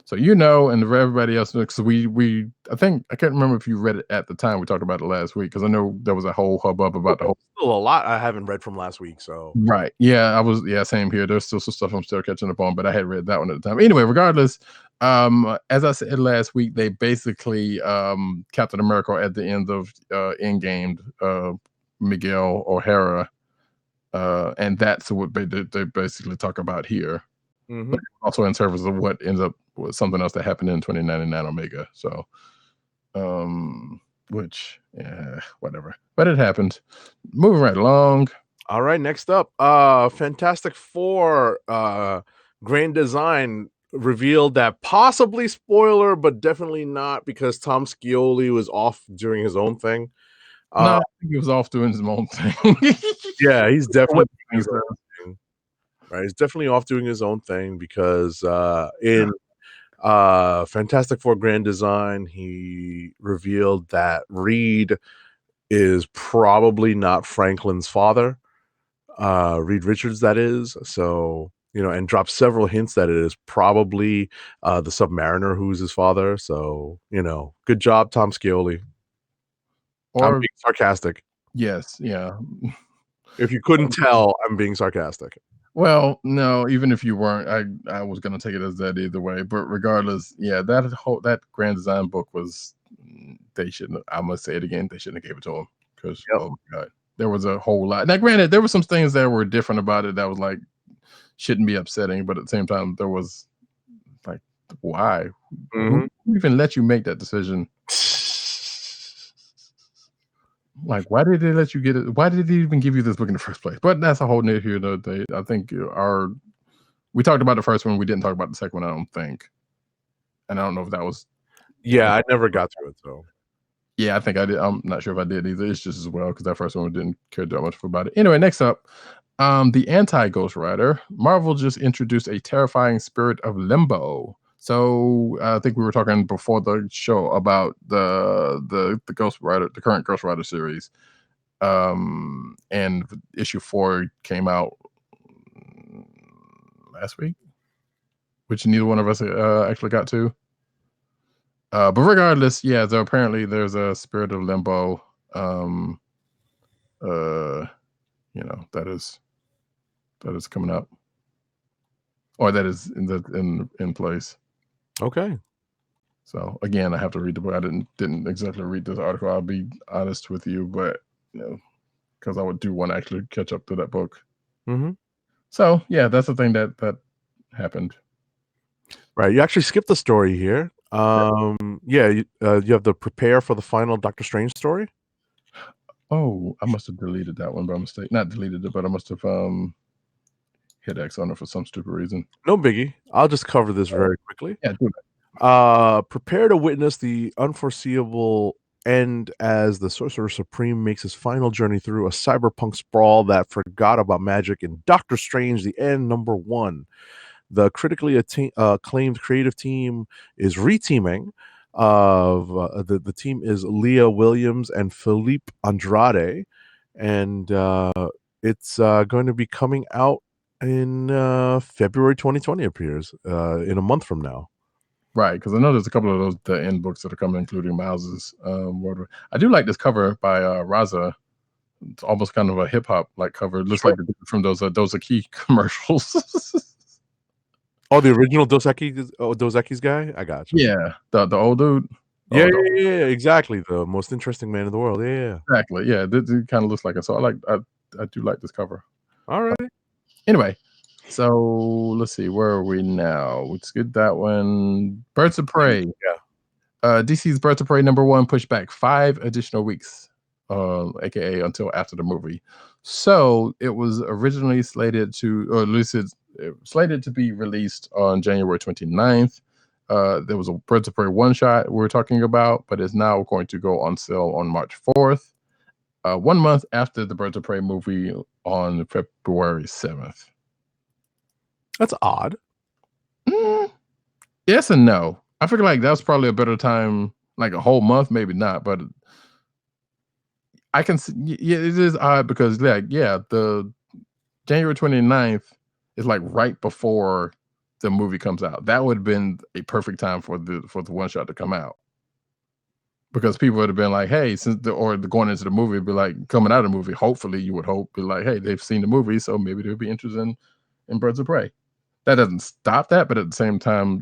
So and for everybody else, because I think I can't remember if you read it at the time we talked about it last week, because I know there was a whole hubbub about the whole. Still a lot I haven't read from last week, so right. Yeah, same here. There's still some stuff I'm still catching up on, but I had read that one at the time. Anyway, regardless, as I said last week, they basically Captain America at the end of Endgame, Miguel O'Hara. And that's what they basically talk about here. Mm-hmm. But also in terms of what ends up with something else that happened in 2099 Omega. So, which, whatever. But it happened. Moving right along. All right, next up, Fantastic Four Grand Design revealed that possibly spoiler, but definitely not, because Tom Scioli was off doing his own thing. No, I think he was off doing his own thing. Yeah, he's definitely doing his own thing. Right, he's definitely off doing his own thing because in Fantastic Four Grand Design, he revealed that Reed is probably not Franklin's father, Reed Richards, that is. So, and dropped several hints that it is probably the Submariner who's his father. So, good job, Tom Scioli. I'm being sarcastic. Yes, yeah. If you couldn't tell, I'm being sarcastic. Well, no, even if you weren't, I was gonna take it as that either way. But regardless, yeah, that Grand Design book was, they shouldn't. I must say it again, they shouldn't have gave it to him, because oh my god, there was a whole lot. Now, granted, there were some things that were different about it that was like shouldn't be upsetting, but at the same time, there was like, why? Mm-hmm. Who even let you make that decision? Like, why did they let you get it? Why did they even give you this book in the first place? But that's a whole new here. I think we talked about the first one. We didn't talk about the second one. I don't think, and I don't know if that was. Yeah, I never got to it though. Yeah, I think I did. I'm not sure if I did either. It's just as well because that first one we didn't care that much about it. Anyway, next up, the anti-Ghost Rider. Marvel just introduced a terrifying spirit of limbo. So I think we were talking before the show about the Ghost Rider, the current Ghost Rider series, and issue 4 came out last week, which neither one of us actually got to. But regardless, yeah, so apparently there's a spirit of limbo. That is coming up, or that is in place. Okay. So again, I have to read the book. I didn't exactly read this article. I'll be honest with you, but because I do want to actually catch up to that book. Mm-hmm. So yeah, that's the thing that happened. Right. You actually skipped the story here. You have the prepare for the final Doctor Strange story. Oh, I must have deleted that one by mistake. Not deleted it, but I must have hit X on it for some stupid reason. No biggie. I'll just cover this very quickly. Yeah, do that. Prepare to witness the unforeseeable end as the Sorcerer Supreme makes his final journey through a cyberpunk sprawl that forgot about magic in Doctor Strange: The End #1. The critically acclaimed creative team is reteaming. The team is Leah Williams and Philippe Andrade, and it's going to be coming out in February 2020. Appears in a month from now. Right, because I know there's a couple of the end books that are coming, including Miles's world. I do like this cover by Raza. It's almost kind of a hip hop like cover. It looks like from those Key commercials. Oh, the original Dos Equis guy? I got you. Yeah, the old dude. Yeah, exactly. The most interesting man in the world. Yeah. Exactly. Yeah, it kind of looks like it. So I do like this cover. All right. Anyway, so let's see. Where are we now? Let's get that one. Birds of Prey. Yeah. DC's Birds of Prey #1 pushed back 5 additional weeks, aka until after the movie. So it was originally slated to, or at least it's slated to be released on January 29th. There was a Birds of Prey one-shot we're talking about, but it's now going to go on sale on March 4th, 1 month after the Birds of Prey movie on February 7th. That's odd. Yes and no. I feel like that's probably a better time, like a whole month, maybe not, but I can see, yeah, it is odd because the January 29th is like right before the movie comes out. That would have been a perfect time for the one shot to come out, because people would have been like, hey, going into the movie, be like, coming out of the movie, hopefully you would hope, be like, hey, they've seen the movie, so maybe they'll be interested in Birds of Prey. That doesn't stop that, but at the same time,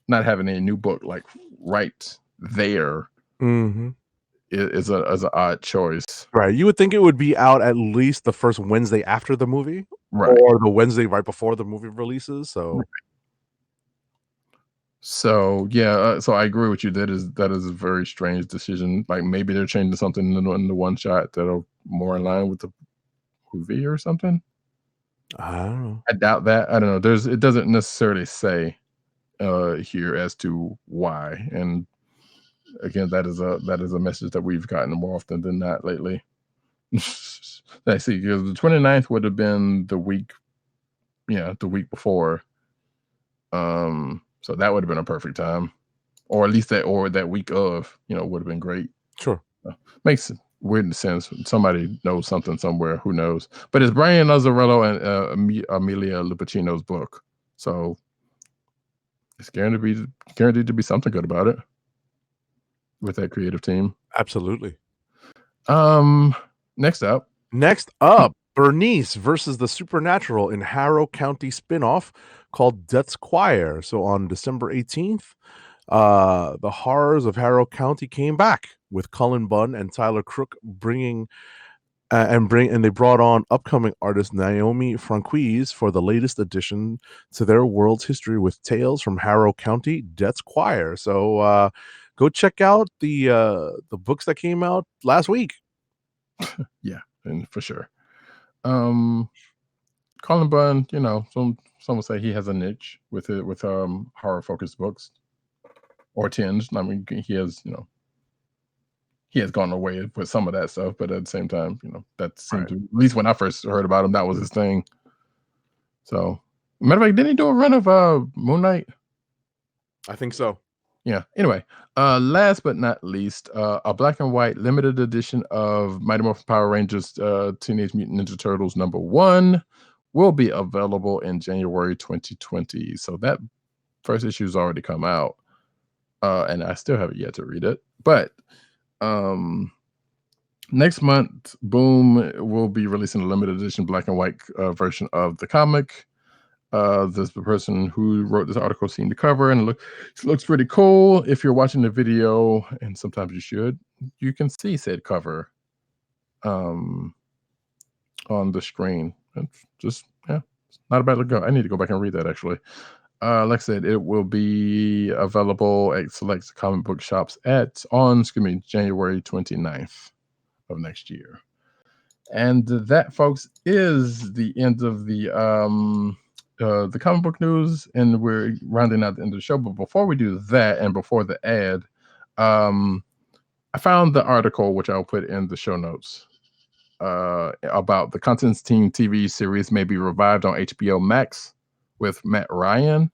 not having a new book like right there is an odd choice. Right. You would think it would be out at least the first Wednesday after the movie, right, or the Wednesday right before the movie releases. So yeah, so I agree with you. That is a very strange decision. Like maybe they're changing something in the one shot that are more in line with the movie or something. I don't know. I doubt that. I don't know. It doesn't necessarily say here as to why. And again, that is a message that we've gotten more often than not lately. Let's see, because the 29th would have been the week before. So that would have been a perfect time, or at least that week of, would have been great. Sure. Makes weird sense. Somebody knows something somewhere. Who knows? But it's Brian Azzarello and Amelia Lupacino's book, so it's guaranteed to be something good about it with that creative team. Absolutely. Next up, Bernice versus the Supernatural in Harrow County spinoff called Death's Choir. So on December 18th, the horrors of Harrow County came back with Cullen Bunn and Tyler Crook and they brought on upcoming artist Naomi Franquise for the latest addition to their world's history with Tales from Harrow County, Death's Choir. So go check out the books that came out last week. Yeah, and for sure. Colin Bunn, some would say he has a niche with horror focused books or tinged. I mean, he has he has gone away with some of that stuff, but at the same time, that seemed to, at least when I first heard about him, that was his thing. So, matter of fact, didn't he do a run of Moon Knight? I think so. Yeah. Anyway, last but not least, a black and white limited edition of Mighty Morphin Power Rangers Teenage Mutant Ninja Turtles #1 will be available in January 2020. So that first issue has already come out, and I still haven't yet to read it. But next month, Boom will be releasing a limited edition black and white version of the comic. The person who wrote this article seen the cover and it looks pretty cool. If you're watching the video, and sometimes you can see said cover on the screen. It's just it's not a bad look. I need to go back and read that actually. Like I said, it will be available at select comic book shops on January 29th of next year. And that, folks, is the end of the comic book news, and we're rounding out the end of the show. But before we do that, and before the ad, I found the article, which I'll put in the show notes, about the Constantine TV series may be revived on HBO Max with Matt Ryan,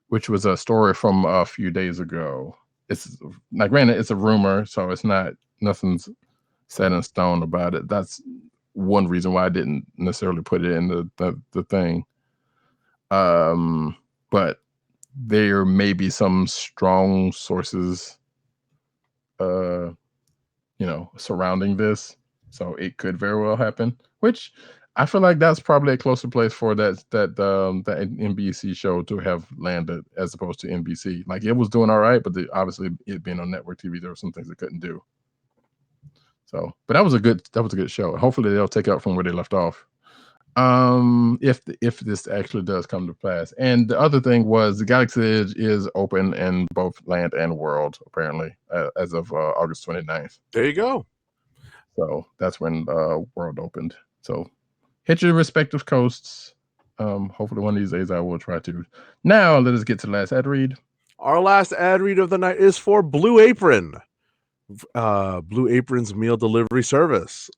which was a story from a few days ago. It's now, granted, it's a rumor, so it's nothing's set in stone about it. That's one reason why I didn't necessarily put it in the thing. But there may be some strong sources, surrounding this, so it could very well happen. Which I feel like that's probably a closer place for that NBC show to have landed as opposed to NBC. Like, it was doing all right, but obviously it being on network TV, there were some things it couldn't do. So, but that was a good show. Hopefully they'll take out from where they left off. If this actually does come to pass. And the other thing was the Galaxy Edge is open in both land and world, apparently, as of August 29th. There you go. So that's when world opened. So hit your respective coasts. Hopefully one of these days I will try to. Now let us get to the last ad read. Our last ad read of the night is for Blue Apron. Blue Apron's meal delivery service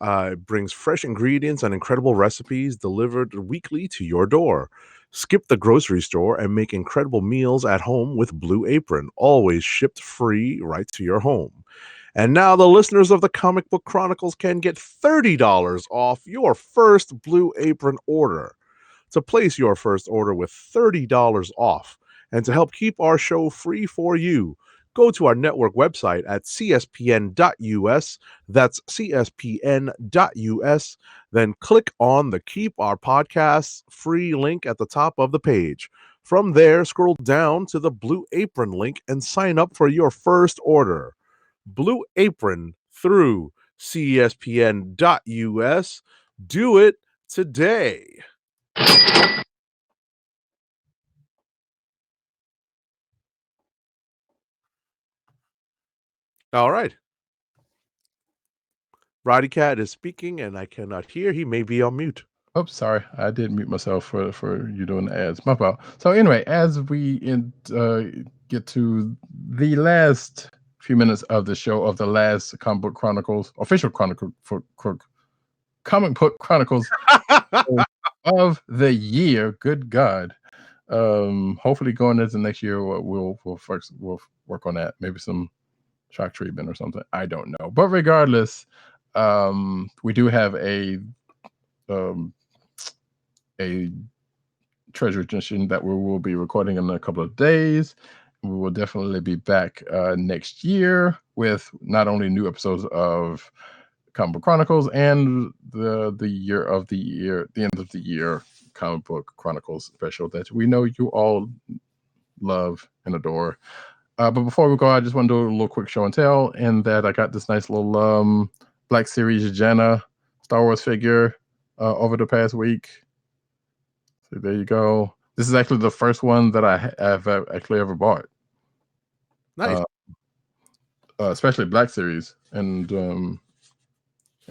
brings fresh ingredients and incredible recipes delivered weekly to your door. Skip the grocery store and make incredible meals at home with Blue Apron, always shipped free right to your home. And now the listeners of the Comic Book Chronicles can get $30 off your first Blue Apron order. To place your first order with $30 off and to help keep our show free for you, go to our network website at cspn.us. That's cspn.us. Then click on the Keep Our Podcasts free link at the top of the page. From there, scroll down to the Blue Apron link and sign up for your first order. Blue Apron through cspn.us. Do it today. All right. Roddykat is speaking, and I cannot hear. He may be on mute. Oops, sorry. I did mute myself for you doing the ads. My fault. So anyway, as we get to the last few minutes of the show of the last Comic Book Chronicles, official Chronicle for Comic Book Chronicles of the year. Good God. Hopefully going into next year, we'll work on that. Maybe some shock treatment or something. I don't know. But regardless, we do have a Treasury Edition that we will be recording in a couple of days. We will definitely be back next year with not only new episodes of Comic Book Chronicles and the end of the year Comic Book Chronicles special that we know you all love and adore. But before we go, I just want to do a little quick show and tell, and that I got this nice little Black Series Janna Star Wars figure over the past week. So there you go. This is actually the first one that I have actually ever bought. Nice. especially Black series, and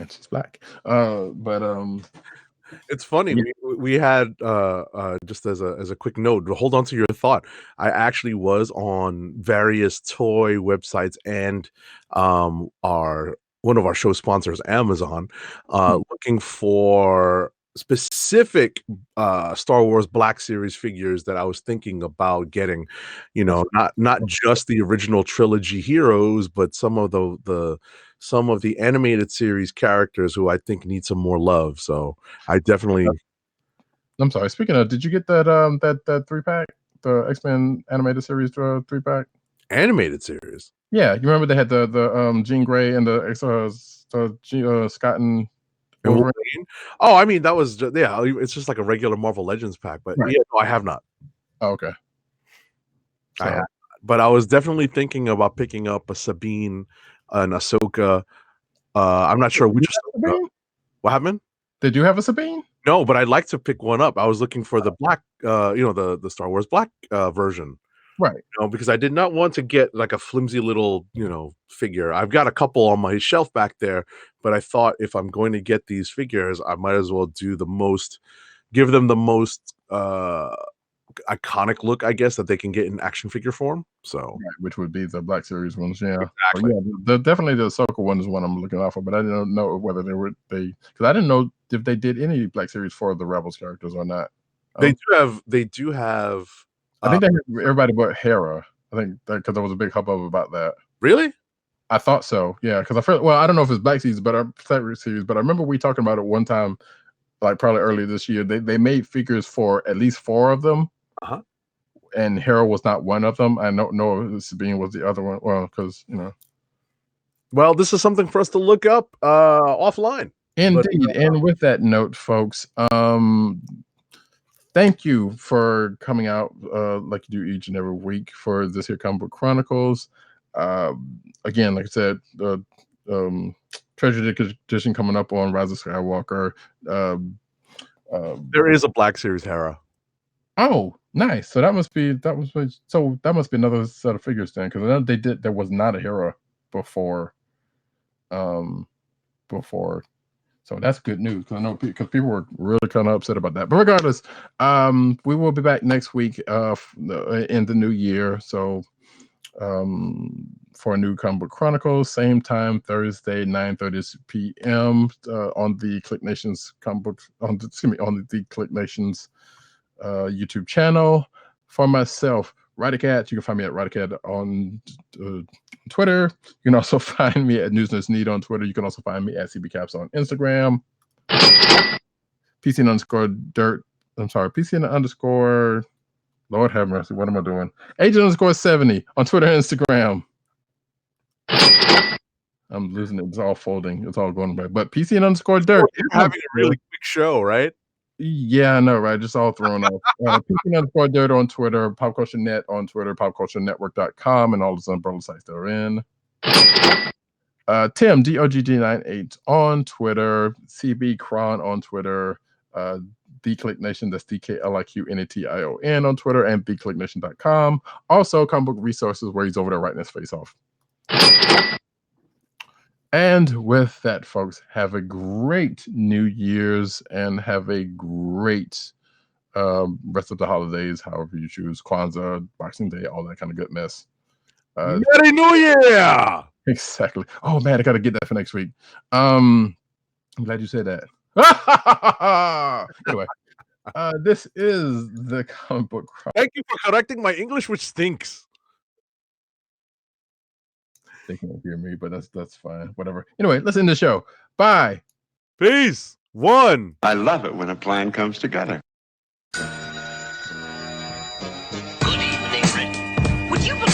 she's Black. It's funny. Yeah. We had just as a quick note, to hold on to your thought. I actually was on various toy websites and our one of our show sponsors, Amazon, looking for specific Star Wars Black Series figures that I was thinking about getting. You know, not just the original trilogy heroes, but some of the animated series characters who I think need some more love. So I definitely. I'm sorry. Speaking of, did you get that that 3-pack, the X-Men animated series 3-pack? Animated series? Yeah, you remember they had the Jean Grey and the Scott and Wolverine? Oh, I mean that was it's just like a regular Marvel Legends pack, but Right. yeah, no, I have not. Oh, okay. I have, but I was definitely thinking about picking up a Sabine, an Ahsoka. I'm not sure which. What happened? Did you have a Sabine? No, but I'd like to pick one up. I was looking for the black, the Star Wars Black version. Right. Because I did not want to get like a flimsy little, figure. I've got a couple on my shelf back there, but I thought if I'm going to get these figures, I might as well give them the most iconic look, I guess, that they can get in action figure form. So, right, which would be the Black Series ones, yeah. Exactly. Definitely the Ahsoka one is one I'm looking out for, but I didn't know whether because I didn't know if they did any Black Series for the Rebels characters or not. They do have. I think they have everybody but Hera. I think because there was a big hubbub about that. Really? I thought so. Yeah, because I don't know if it's Black Series, but I remember we talking about it one time, like probably earlier this year. They made figures for at least 4 of them. And Hera was not one of them. I don't know if Sabine was the other one. Well, because Well, this is something for us to look up offline. Indeed. And with that note, folks, thank you for coming out like you do each and every week for this here Comic Book Chronicles. Again, like I said, the Treasury Edition coming up on Rise of Skywalker. There is a Black Series Hera. Oh, nice. So that must be another set of figures then, because there was not a Hera before. So that's good news, because I know because people were really kind of upset about that. But regardless, we will be back next week in the new year. So for a new Comic Book Chronicles, same time, Thursday, 9:30 p.m. On the Click Nations on the Click Nations YouTube channel. For myself, Roddykat, you can find me at Roddykat on Twitter. You can also find me at Need on Twitter. You can also find me at CBCaps on Instagram. PC_dirt. Lord have mercy. What am I doing? Agent_70 on Twitter and Instagram. I'm losing it. It's all folding. It's all going back. But PC_dirt. You're having a really quick show, right? Yeah, I know, right? Just all thrown off. PC_dirt on Twitter, Pop Culture Net on Twitter, popculturenetwork.com, and all the umbrella sites they're in. Tim, DOGG98 on Twitter, CB Cron on Twitter, Click Nation, that's DKLIQNATION on Twitter, and TheClickNation.com. Also, Comic Book Resources, where he's over there writing his face off. And with that, folks, have a great New Year's and have a great rest of the holidays, however you choose. Kwanzaa, Boxing Day, all that kind of good mess. Merry New Year! Exactly. Oh, man, I got to get that for next week. I'm glad you said that. Anyway, this is the Comic Book Chronicles. Thank you for correcting my English, which stinks. They can't hear me, but that's fine. Whatever. Anyway, let's end the show. Bye. Peace. One. I love it when a plan comes together. Good evening, Rick. Would you believe